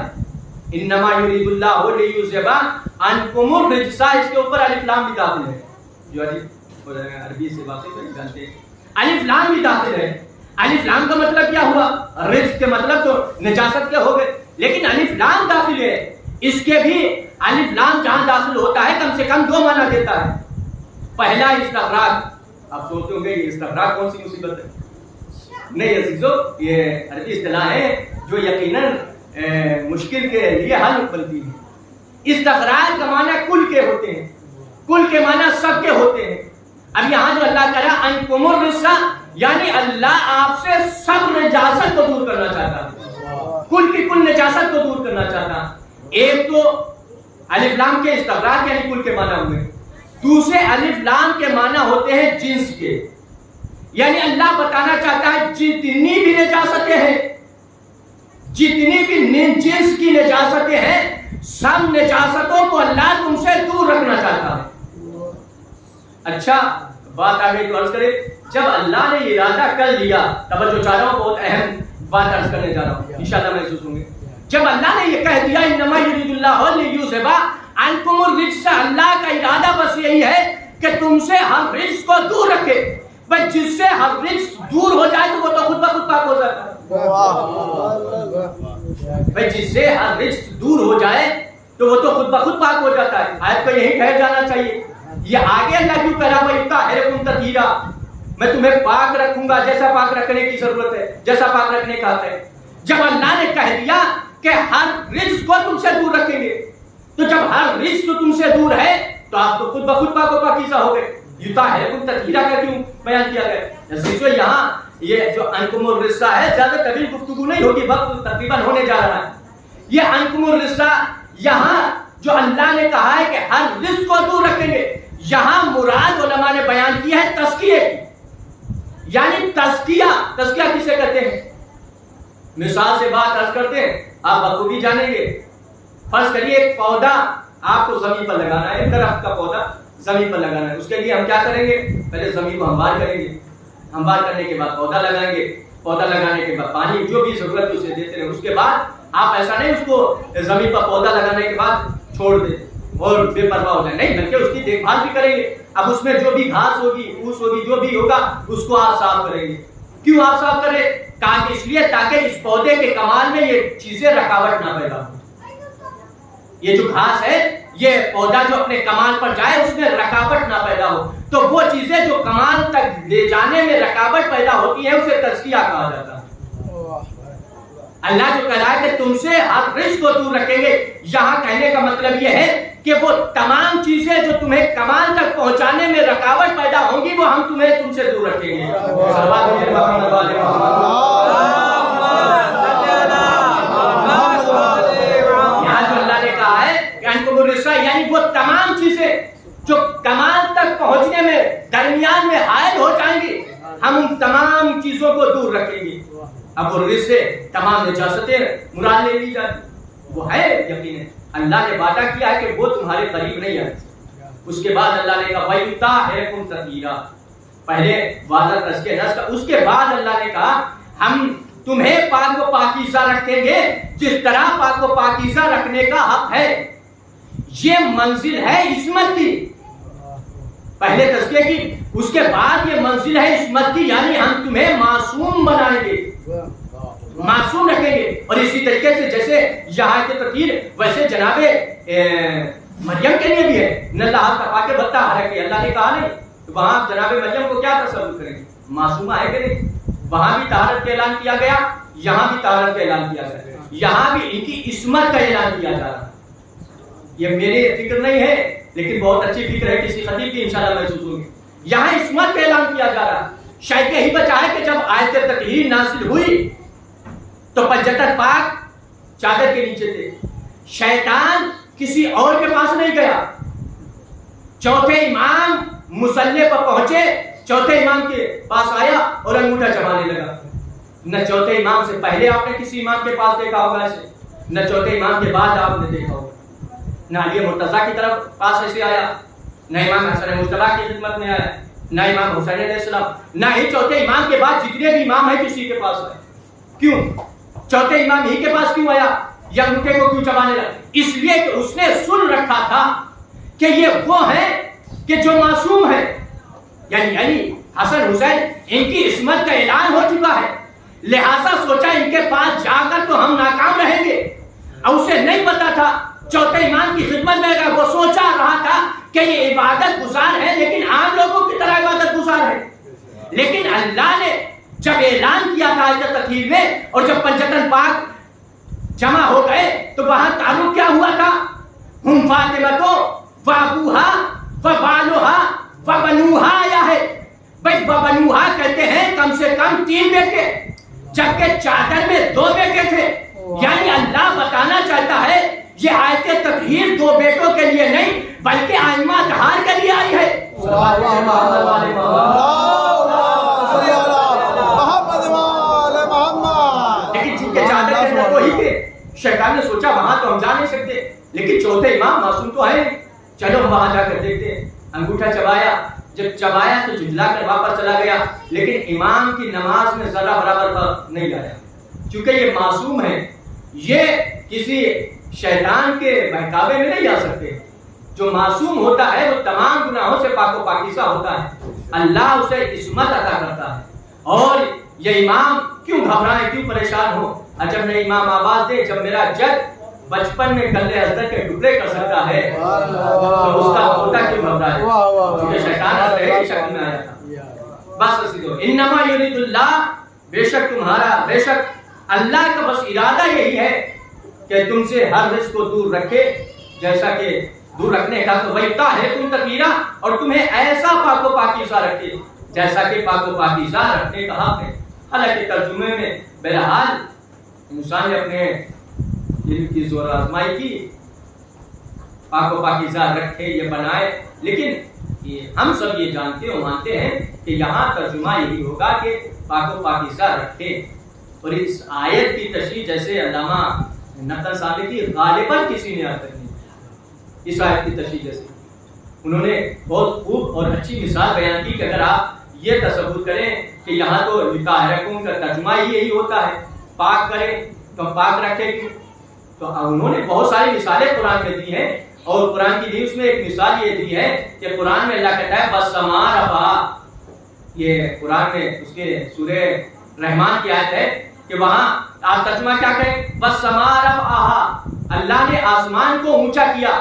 انما یرید اللہ لیذھب عنکم الرجس, اس کے اوپر الف لام بھی داخل ہے. جو عربی سے واقف ہے جانتے ہیں الف لام بھی داخل ہے. الف لام کا مطلب کیا ہوا؟ رزق کے مطلب تو نجاست کے ہو گئے, لیکن الف لام داخل ہے. اس کے بھی الف لام جہاں داخل ہوتا ہے کم سے کم دو معنی دیتا ہے. پہلا استغراق. آپ سوچتے ہوں گے یہ استغراق کون سی مصیبت ہے؟ نہیں عزیزو, یہ عربی اصطلاح ہے جو یقیناً مشکل کے لیے حل بنتی ہے. استغراق کا معنی کل کے ہوتے ہیں, کل کے معنی سب کے ہوتے ہیں. اب یہاں جو اللہ کہہ رہا انکم الرجس, یعنی اللہ آپ سے سب نجاست کو دور کرنا چاہتا ہے, کل کی کل نجاست کو دور کرنا چاہتا ہے. ایک تو الف لام کے استغراق یعنی کل کے معنی ہوئے, دوسرے الف لام کے معنی ہوتے ہیں جنس کے، یعنی اللہ بتانا چاہتا ہے جتنی بھی نجاستیں ہیں، جتنی بھی جنس کی نجاستیں ہیں، سب نجاستوں کو اللہ تم سے دور رکھنا چاہتا ہے۔ اچھا بات آگے تو عرض کرے، جب اللہ نے ارادہ کر لیا، توجہ چاہ رہا ہوں، بہت اہم بات عرض کرنے جا رہا ہوں، انشاءاللہ محسوس ہوں گے۔ جب اللہ نے یہ کہہ دیا انما یرید اللہ لیذھب عنکم الرجس، اللہ کا ارادہ بس یہی ہے کہ تم سے ہر رجس کو دور رکھے۔ بس جس سے ہر رجس دور ہو جائے تو وہ تو خود بخود پاک ہو جاتا ہے۔ بھائی جس سے ہر رجس دور ہو جائے تو وہ تو خود بخود پاک ہو جاتا ہے۔ آیت کو یہی کہہ جانا چاہیے۔ یہ آگے اللہ کیوں کہہ رہا ہے وَيُطَهِّرُكُمْ تَطْهِيرًا، میں تمہیں پاک رکھوں گا جیسا پاک رکھنے کی ضرورت ہے، جیسا پاک رکھنے کا ہے۔ جب اللہ نے کہہ دیا کہ ہر رجس کو تم سے دور رکھیں گے، تو جب ہر رجس تو تم سے دور ہے تو آپ تو خود بخود پاک و پاکیزہ ہو گئے۔ یطہرکم تطہیرا کا کیوں بیان کیا گیا؟ عزیزو یہاں یہ جو عنکم الرجس ہے زیادہ طویل گفتگو نہیں ہوگی، وقت تقریباً ہونے جا رہا ہے۔ یہ عنکم الرجس یہاں جو اللہ نے کہا ہے کہ ہر رجس کو دور رکھیں گے، یہاں مراد علماء نے بیان کی ہے تزکیے کی، یعنی تزکیہ کسے کہتے ہیں؟ مثال سے بات عرض کرتے ہیں، آپ بخوبی جانیں گے۔ فرض کریے ایک پودا آپ کو زمین پر لگانا ہے، ایک درخت کا پودا زمین پر لگانا ہے۔ اس کے لیے ہم کیا کریں گے؟ پہلے زمین کو ہموار کریں گے، ہموار کرنے کے بعد پودا لگائیں گے، پودا لگانے کے بعد پانی جو بھی ضرورت ہے اسے دیتے رہیں۔ اس کے بعد آپ ایسا نہیں اس کو زمین پر پودا لگانے کے بعد چھوڑ دیں اور بے پرواہ ہو جائے، نہیں، بلکہ اس کی دیکھ بھال بھی کریں گے۔ اب اس میں جو بھی گھاس ہوگی، پھوس ہوگی، جو بھی ہوگا اس کو آپ صاف کریں گے۔ کیوں آپ صاف کریں؟ کہا کہ اس لیے تاکہ اس پودے کے کمال میں یہ چیزیں رکاوٹ نہ پیدا ہو۔ یہ جو گھاس ہے، یہ پودا جو اپنے کمال پر جائے اس میں رکاوٹ نہ پیدا ہو، تو وہ چیزیں جو کمال تک لے جانے میں رکاوٹ پیدا ہوتی ہیں اسے تزکیہ کہا جاتا ہے۔ اللہ جو کہہ رہا ہے کہ تم سے ہر رجس کو دور رکھیں گے، یہاں کہنے کا مطلب یہ ہے کہ وہ تمام چیزیں جو تمہیں کمال تک پہنچانے میں رکاوٹ پیدا ہوں گی وہ ہم تم سے دور رکھیں گے۔ یہاں جو اللہ نے کہا ہے کہ عنکم الرجس، یعنی وہ تمام چیزیں جو کمال تک پہنچنے میں درمیان میں حائل ہو جائیں گی، ہم ان تمام چیزوں کو دور رکھیں گے۔ اب الرجس سے تمام نجاستیں مراد لے لی جاتی، وہ ہے یقیناً اللہ نے وعدہ کیا ہے کہ وہ تمہارے قریب نہیں آئے۔ اس کے بعد اللہ نے کہا وَيُطَهِّرُكُمْ تَطْهِيرًا، پہلے وعدہ تزکیہ نفس کا، اس کے بعد اللہ نے کہا ہم تمہیں پاک و پاکیزہ رکھیں گے جس طرح پاک و پاکیزہ رکھنے کا حق ہے۔ یہ منزل ہے عصمت کی، پہلے تزکیہ کی، اس کے بعد یہ منزل ہے عصمت کی، یعنی ہم تمہیں معصوم بنائیں گے، معصوم رکھیں گے۔ اور اسی طریقے سے جیسے یہاں کے تطہیر ویسے جناب مریم کے لیے بھی ہے، ان اللہ اصطفیٰ کے بتا ہے کہ اللہ نے کہا نہیں، تو وہاں جناب مریم کو کیا تصور کریں گے؟ معصومہ ہے کہ نہیں؟ وہاں بھی طہارت کا اعلان کیا گیا، یہاں بھی طہارت کا اعلان کیا گیا، یہاں بھی ان کی عصمت کا اعلان کیا جا رہا ہے۔ یہ میرے فکر نہیں ہے لیکن بہت اچھی فکر ہے کسی خطیب کی، انشاءاللہ محسوس ہوگی۔ یہاں عصمت کا اعلان کیا جا رہا ہے۔ شاید یہی وجہ ہے کہ جب آیت تطہیر نازل ہوئی تو پنجتن پاک چادر کے نیچے تھے، شیطان کسی اور کے پاس نہیں گیا۔ چوتھے امام مصلی پر پہنچے، چوتھے امام کے پاس آیا اور انگوٹھا چبانے لگا۔ نہ چوتھے امام سے پہلے آپ نے کسی امام کے پاس دیکھا ہوگا ایسے، نہ چوتھے امام کے بعد آپ نے دیکھا ہوگا۔ نہ علی مرتضیٰ کی طرف پاس ایسے آیا، نہ امام حسن مجتبیٰ کی خدمت میں آیا، نہ امام حسین علیہ السلام، نہ ہی چوتھے امام کے بعد جتنے بھی امام ہیں کسی کے پاس آئے۔ کیوں؟ چوتھے امام ہی کے پاس کیوں آیا یا انگوٹھے کو کیوں چبانے لگا؟ اس لیے کہ اس نے سن رکھا تھا کہ یہ وہ ہیں کہ جو معصوم ہیں، یعنی حسن حسین ان کی عصمت کا اعلان ہو چکا ہے، لہٰذا سوچا ان کے پاس جا کر تو ہم ناکام رہیں گے۔ اور اسے نہیں پتا تھا چوتھے امام کی خدمت میں گیا، وہ سوچا رہا تھا کہ یہ عبادت گزار ہے لیکن عام لوگوں کی طرح عبادت گزار ہے۔ لیکن اللہ نے جب اعلان کیا تھا آیت تطہیر میں، اور جب پنجتن پاک جمع ہو گئے تو وہاں تعلق کیا ہوا تھا؟ ہم فاطمہ و ابوہا و بالوہا و بنوہا آیا ہے۔ بھائی بنوہا کہتے ہیں کم سے کم 3 بیٹے، جبکہ چادر میں 2 بیٹے تھے۔ یعنی اللہ بتانا چاہتا ہے یہ آیت تطہیر دو بیٹوں کے لیے نہیں بلکہ آئمہ دہار کے لیے آئی ہے. لیکن چونکہ چادر کے اندر وہی تھے، شیطان نے سوچا وہاں تو ہم جا نہیں سکتے، لیکن چوتھے امام معصوم تو ہے، چلو ہم وہاں جا کر دیکھتے ہیں. انگوٹھا چبایا، جب چبایا تو جھجلا کر واپس چلا گیا، لیکن امام کی نماز میں ذرا برابر فرق نہیں آیا. چونکہ یہ معصوم ہے، یہ کسی شیطان کے بہکاوے میں نہیں آ سکتے. جو معصوم ہوتا ہے وہ تمام گناہوں سے پاک و پاکیزہ ہوتا ہے، اللہ اسے عصمت عطا کرتا ہے. اور یہ امام کیوں گھبرائیں، کیوں پریشان ہو؟ جب میں امام آواز دے، جب میرا جج بچپن میں کلے حضرت کے ٹکڑے کر سکتا ہے تو اس کا ہوتا کیوں گھبرائے؟ کیونکہ شیطان حضرت کی شکل میں آیا تھا. بس اسی دو انما یرید اللہ، بے شک تمہارا، بے شک اللہ کا بس ارادہ یہی ہے کہ تم سے ہر رزق کو دور رکھے، جیسا کہ دور رکھنے کا تو وہی ہے تم تقیرہ، اور تمہیں ایسا پاک و پاکیزہ رکھے جیسا کہ پاک و پاکیزہ رکھنے کا حق ہے. حالانکہ ترجمے میں بہرحال انسان نے اپنے علم کی زور آزمائی کی، پاک و پاکیزہ رکھے یہ بنائے، لیکن ہم سب یہ جانتے اور مانتے ہیں کہ یہاں ترجمہ یہی ہوگا کہ پاک و پاکیزہ رکھے. اور اس آیت کی تشریح جیسے علامہ نقل صاحب کی غالباً کسی نے عرض نہیں، اس آیت کی تشریح جیسے انہوں نے بہت خوب اور اچھی مثال بیان کی کہ اگر آپ یہ تصور کریں کہ یہاں تو لطاہرکم کا ترجمہ ہی یہی ہوتا ہے، پاک کریں تو پاک رکھے کیوں؟ تو انہوں نے بہت ساری مثالیں قرآن میں دی ہیں، اور قرآن کی نیوز میں ایک مثال یہ دی ہے کہ قرآن میں اللہ کہتا ہے وَالسَّمَاءَ رَفَعَهَا، یہ قرآن میں اس کے سورہ رحمان کی آیت ہے کہ وہاں آپ ترجمہ کیا کریں؟ وَالسَّمَاءَ رَفَعَهَا، اللہ نے آسمان کو اونچا کیا.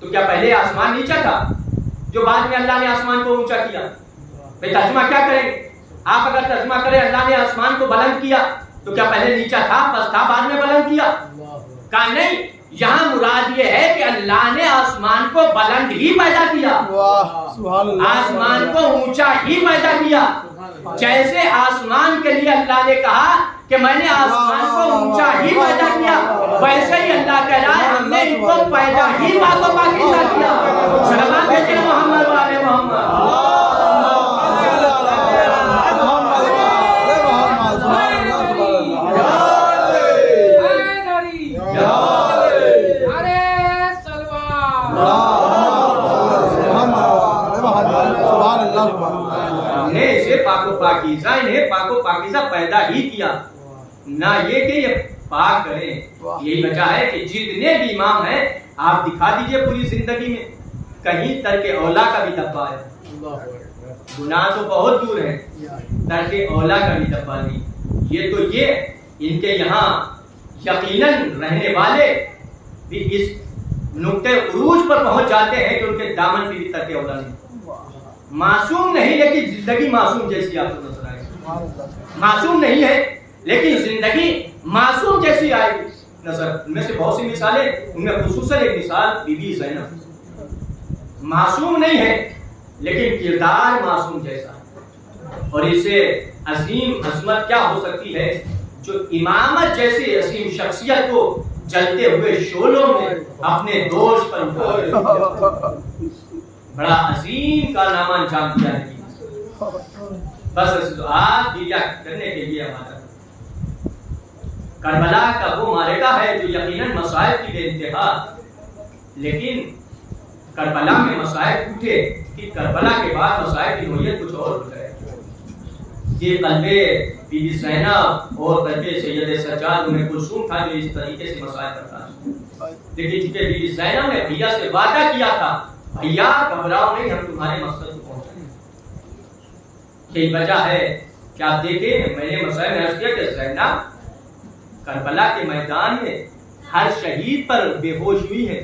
تو کیا پہلے آسمان نیچا تھا جو بعد میں اللہ نے آسمان کو اونچا کیا؟ بھئی ترجمہ کیا کریں؟ آپ اگر ترجمہ کریں اللہ نے آسمان کو بلند کیا تو کیا پہلے نیچا تھا بس تھا بعد میں بلند کیا؟ کہا نہیں، یہاں مراد یہ ہے کہ اللہ نے آسمان کو بلند ہی پیدا کیا، آسمان کو اونچا ہی پیدا کیا. جیسے آسمان کے لیے اللہ نے کہا کہ میں نے آسمان کو اونچا ہی پیدا کیا، ویسے ہی اللہ کہہ رہا ہے ہم نے ان کو پیدا ہی پاک و پاکیزہ کیا. سلام کہتے ہیں محمد والے محمد. پاک و پاکیزہ، انہیں پاک و پاکیزہ پیدا ہی کیا، نہ یہ کہ یہ پاک کریں. یہی وجہ ہے کہ جتنے بھی امام ہیں آپ دکھا دیجئے پوری زندگی میں کہیں ترک اولا کا بھی دبا ہے. گناہ تو بہت دور ہے، ترک اولا کا بھی دبا نہیں. یہ تو یہ ان کے یہاں یقیناً رہنے والے بھی اس نقطۂ عروج پر پہنچ جاتے ہیں کہ ان کے دامن بھی ترک اولا نہیں. معصوم نہیں لیکن زندگی معصوم جیسی آپ کو نظر آئے گی. معصوم نہیں ہے لیکن زندگی معصوم جیسی آئے گی نظر. ان میں سے بہت سی مثالیں، ان میں خصوصاً ایک مثال بی بی زینب. معصوم نہیں ہے لیکن کردار معصوم جیسا ہے. اور اس سے عظیم عظمت کیا ہو سکتی ہے جو امامت جیسی عظیم شخصیت کو جلتے ہوئے شعلوں میں اپنے دوش پر بڑا عظیم کارنامہ انجام دیا ہے. بس آپ گریہ کرنے کے لیے ہمارا کربلا کا وہ معرکہ ہے جو یقیناً مصائب کی بے انتہا، لیکن کربلا میں مصائب اٹھے کہ کربلا کے بعد مصائب کی نوعیت کچھ اور ہو جائے. یہ قلب بی بی زینب اور قلب سید سجاد ام کلثوم تھا جو اس طریقے سے مصائب کرتا ہے. لیکن چونکہ بی بی زینب نے بھیا سے وعدہ کیا تھا بھیا گھبراؤ نہیں، ہم تمہارے مقصد کو پہنچائیں. یہی وجہ ہے کہ آپ دیکھیں میں نے مسائل میں عرض کیا کہ زینب کربلا کے میدان میں ہر شہید پر بے ہوش ہوئی ہے،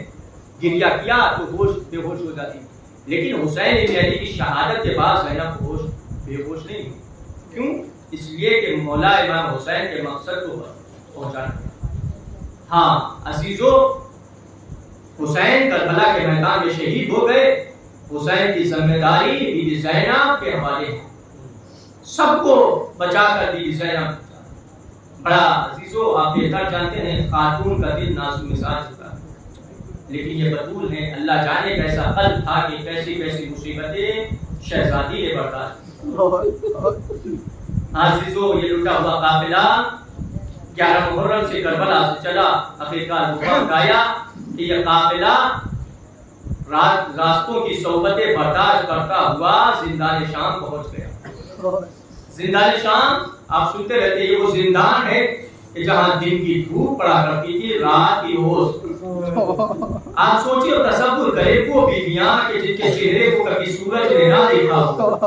گریہ کیا تو بے ہوش ہو جاتی. لیکن حسین ابن علی کی شہادت کے بعد زینب بے ہوش نہیں ہوئی. کیوں؟ اس لیے کہ مولا امام حسین کے مقصد کو پہنچانا. ہاں عزیزو، حسین کربلا کے میدان میں شہید ہو گئے. حسین کی ذمہ داری بی بی زینب کے حوالے ہے. سب کو بچا کر بی بی زینب. بڑا عزیزو، آپ بہتر جانتے ہیں خاتون کا دل نازک مزاج ہوتا ہے. لیکن یہ بطول ہیں، اللہ جانے کیسا قلب تھا کہ کیسی کیسی مصیبتیں شہزادی نے برداشت. عزیزو، یہ لٹا ہوا قافلہ 11 محرم سے کربلا سے چلا. آخرکار وفات آیا کہ یہ قافلہ راستوں کی صحبتیں برداشت کرتا ہوا زندان شام پہنچ گیا. زندان شام آپ سنتے رہتے، یہ وہ زندان ہے کہ جہاں دن کی دھوپ پڑا کرتی تھی، رات کی اوس. آپ سوچیے اور تصور کریں وہ بیویاں کہ جن کے چہرے کو کبھی سورج نے نہ دیکھا ہو،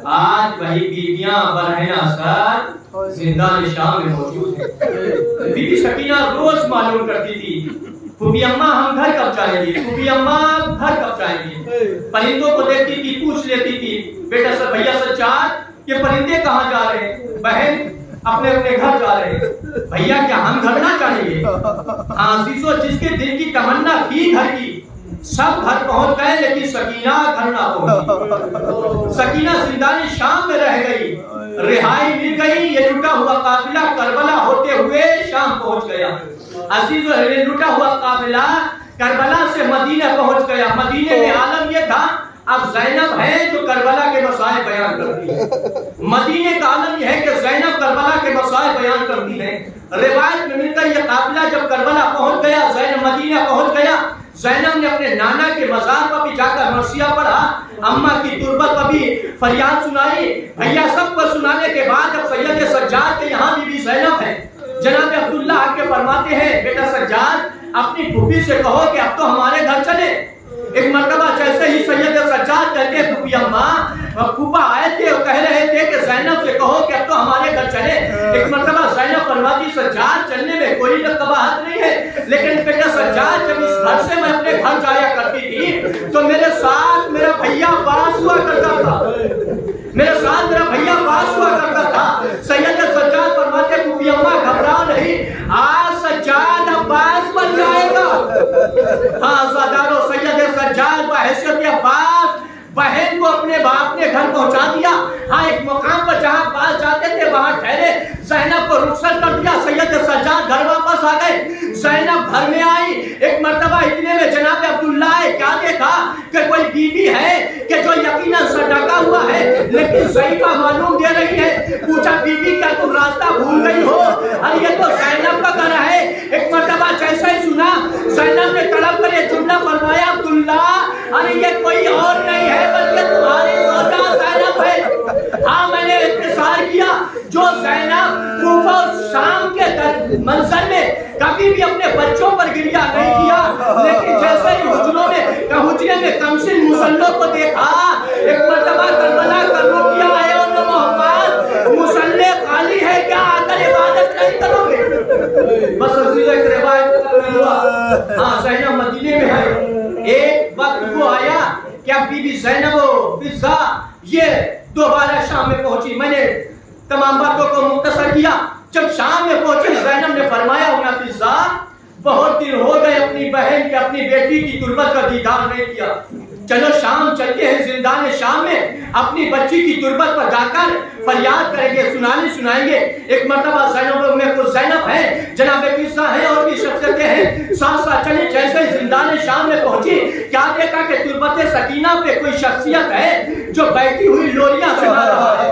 آج وہی بیویاں برہنہ سر زندان شام میں موجود ہیں. بی بی سکینہ روز معلوم کرتی تھی، پھوپھی اماں ہم گھر کب جائیں گے، پھوپھی اماں گھر کب جائیں گے. پرندوں کو دیکھتی تھی، پوچھ لیتی تھی بیٹا سر بھیا سچار یہ پرندے کہاں جا رہے ہیں، بہن اپنے اپنے گھر جا رہے ہیں، بھیا کیا ہم گھر نہ جائیں گے. عزیزو، جس کے دل کی تمنا تھی گھر کی، سب گھر پہنچ گئے لیکن سکینہ گھر نہ پہنچی. سکینہ زندان شام میں رہ گئی، رہائی مل گئی. یہ لٹا ہوا قافلہ کربلا ہوتے ہوئے شام پہنچ گیا. عزیزو، یہ لٹا ہوا قافلہ کربلا سے مدینہ پہنچ گیا. مدینے میں عالم یہ تھا اب زینب ہے جو کربلا کے مسائل بیان کرتی ہے. مدینے کا عالم یہ ہے کہ زینب کربلا کے مسائل بیان کرتی ہے. روایت میں ملتا ہے یہ قافلہ جب کربلا پہنچ گیا، زینب مدینہ پہنچ گیا، زینب نے اپنے نانا کے مزار پر بھی جا کر مرثیہ پڑھا، اماں کی تربت پر بھی فریاد سنائی. بھیا سب کو سنانے کے بعد اب سید سجاد کے یہاں بھی زینب ہے. جناب عبداللہ آ کے فرماتے ہیں بیٹا سجاد اپنی پھوپھی سے کہو کہ اب تو ہمارے گھر چلے. ایک مرتبہ جیسے ہی سید سجاد کہتے ہیں پھوپھی اماں، پھوپا آئے تھے اور کہہ رہے تھے کہ زینب سے کہو کہ اب تو ہمارے گھر چلے. ایک مرتبہ زینب فرماتی سجاد چلنے میں کوئی قباحت نہیں ہے، لیکن بیٹا سجاد جب اس گھر سے میں اپنے گھر جایا کرتی تھی تو میرے ساتھ میرا بھیا عباس ہوا کرتا تھا، میرے ساتھ میرا بھیا عباس ہوا کرتا تھا. سید سجاد فرماتے پھوپھی اماں گھبراؤ نہیں، آج سجاد عباس بن جائے گا. ہاں زادارو، سید سجاد بحیثیت عباس بہن کو اپنے باپ نے گھر پہنچا دیا. ہاں ایک مقام پر جہاں عباس جاتے تھے وہاں ٹھہرے، زینب کو رخصت کر دیا. سید سجاد گھر واپس آ گئے. زینب گھر میں آئی، ایک مرتبہ اتنے میں جناب عبداللہ نے کیا دیکھا کہ کوئی بی بی ہے کہ جو یقیناً سر ڈھکا ہوا ہے لیکن ضعیفہ معلوم دے رہی ہے. پوچھا بی بی کیا تم راستہ بھول گئی ہو؟ ارے یہ تو زینب کا گھر ہے. ایک مرتبہ جیسا ہی سنا زینب نے طلب کر یہ جملہ فرمایا عبداللہ ارے یہ کوئی اور نہیں ہے بلکہ تمہاری زوجہ زینب ہے. ہاں میں نے اختصار کیا، جو زینب کوفہ اور شام کے منظر میں کبھی بھی اپنے بچوں پر گریہ نہیں کیا، لیکن جیسے ہی حجرے میں کمسن مسلوں کو دیکھا، ایک مرتبہ کربلا کا رخ کیا ہے اور محمد مسلح خالی ہے کیا آ کر عبادت نہیں کرو گے؟ بس عزیز ایک روایت ہوا. ہاں زینب مدینے میں ہے. ایک وقت وہ آیا کہ اب بی بی زینب و فضہ یہ دوبارہ شام میں پہنچی. میں نے تمام باتوں کو مختصر کیا. جب شام میں پہنچی زینب نے فرمایا ہونا فضہ بہت دن ہو گئے اپنی بہن کے اپنی بیٹی کی تربت کا دیدار نہیں کیا، چلو شام چلتے ہیں زندان شام میں اپنی بچی کی تربت پر جا کر فریاد کریں گے، سنائیں گے. ایک مرتبہ زینب میں کچھ زینب ہے، جناب فضہ ہے اور بھی شخصیتیں ہیں، ساتھ ساتھ چلے. جیسے زندان شام میں پہنچی کیا دیکھا کہ تربت سکینہ پہ کوئی شخصیت ہے جو بیٹھی ہوئی لوریاں سنا رہا ہے.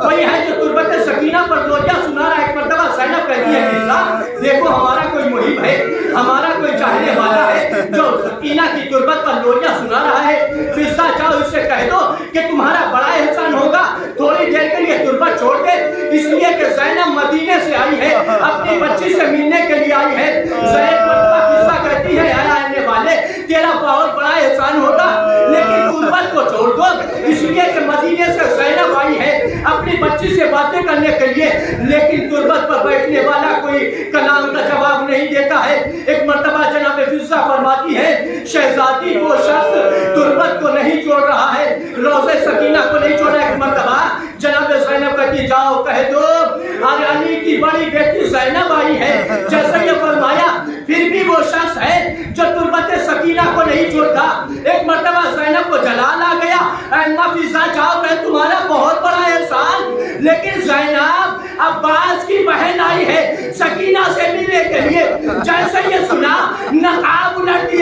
کوئی ہے جو تربت سکینہ پر لوریاں سنا رہا ہے. ایک مرتبہ زینب کہتی ہے فضہ دیکھو ہمارا کوئی محب ہے، ہمارا کوئی چاہنے والا ہے جو سکینہ کی تربت پر لوریاں سنا رہا ہے. فضہ جاؤ اس سے کہہ دو کہ تمہارا بڑا احسان ہوگا تھوڑی دیر کے لیے تربت چھوڑ دے، اس لیے کہ زینب مدینے سے آئی ہے، اپنی بچی سے ملنے کے لیے آئی ہے. فضہ کہتی ہے اے آنے والے تیرا بہت بڑا احسان ہوگا لیکن تربت کو چھوڑ دو، اس لیے کہ مدینے سے زینب آئی ہے اپنی بچی سے باتیں کرنے کے لیے، لیکن تربت پر بیٹھنے والا کوئی کلام کا جواب نہیں دیتا ہے. ایک مرتبہ جناب فضہ فرماتی ہے شہزادی وہ شخص تربت کو نہیں چھوڑ رہا ہے، روضہ سکینہ کو نہیں چھوڑ رہا. ایک مرتبہ جناب زینب کہتی جاؤ کہہ دو ارے علی کی بڑی بیٹی زینب آئی ہے. جیسا یہ فرمایا پھر بھی وہ شخص ہے جو تربت سکینہ کو نہیں چھوڑتا. ایک مرتبہ زینب کو جلال آ گیا، اما فضہ جاؤ کہ تمہارا بہت بڑا احسان، لیکن زینب عباس کی بہن آئی ہے سکینہ سے ملنے کے لیے. جیسے یہ سنا نقاب الٹ دیا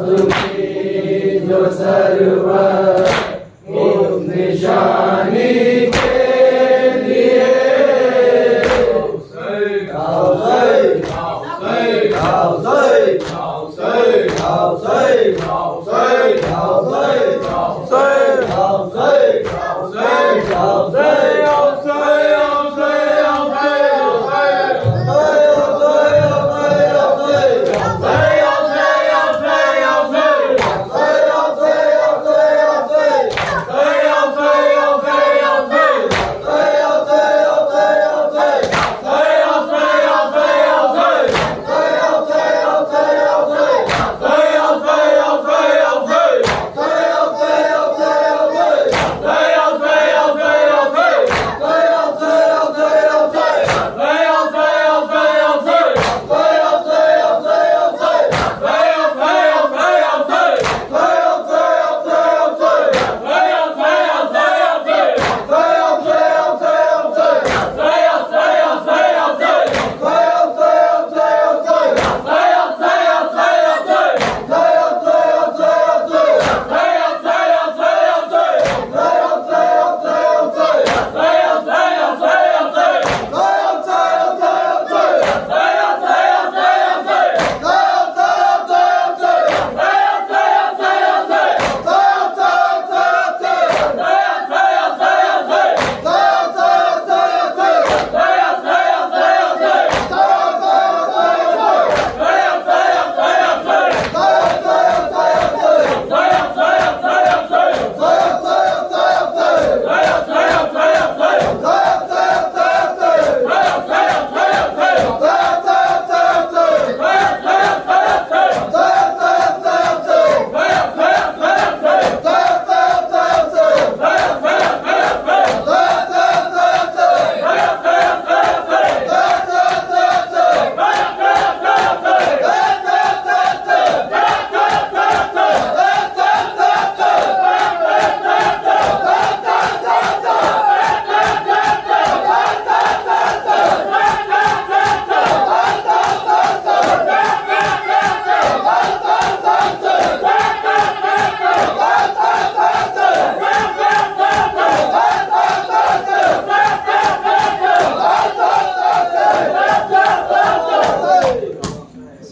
زخمی جو سرور اس نشانی کے لیے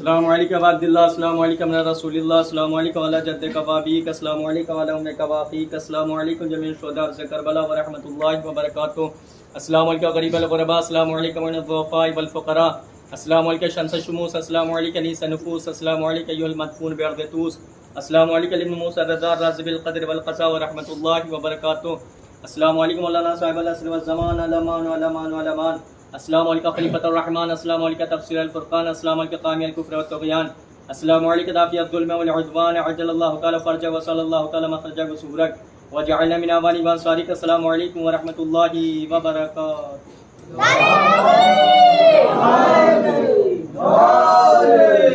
السلام علیکم عبد اللہ، السلام علیکم رسول اللہ، السلام علیکم علی جد کبابیک، السلام علیکم علی ام کبافیک، السلام علیکم جمیع شہداء سے کربلا ورحمۃ اللہ وبرکاتہ، السلام علیکم غریب الغرباء، السلام علیکم الضعفاء والفقراء، السلام علیکم شمس الشموس، السلام علیکم نیس النفوس، السلام علیکم ایھا المدفون بارض طوس، السلام علیکم ابن موسی الرضا رازق القدر والقضاء ورحمۃ اللہ وبرکاتہ، السلام علیکم مولانا صاحب العصر والزمان الامان والامان والامان، السلام علیکم خلیفۃ الرحمن، السلام علیکم تفسیر الفرقان، السلام علیکم قامی الکفر والطغیان، السلام علیکم دافع الظلم والعدوان، عجل اللہ تعالی فرجہ وصلی اللہ تعالی مخرجہ وسورک وجعلنا من اوانی وانصارک، السلام علیکم ورحمۃ اللہ وبرکاتہ۔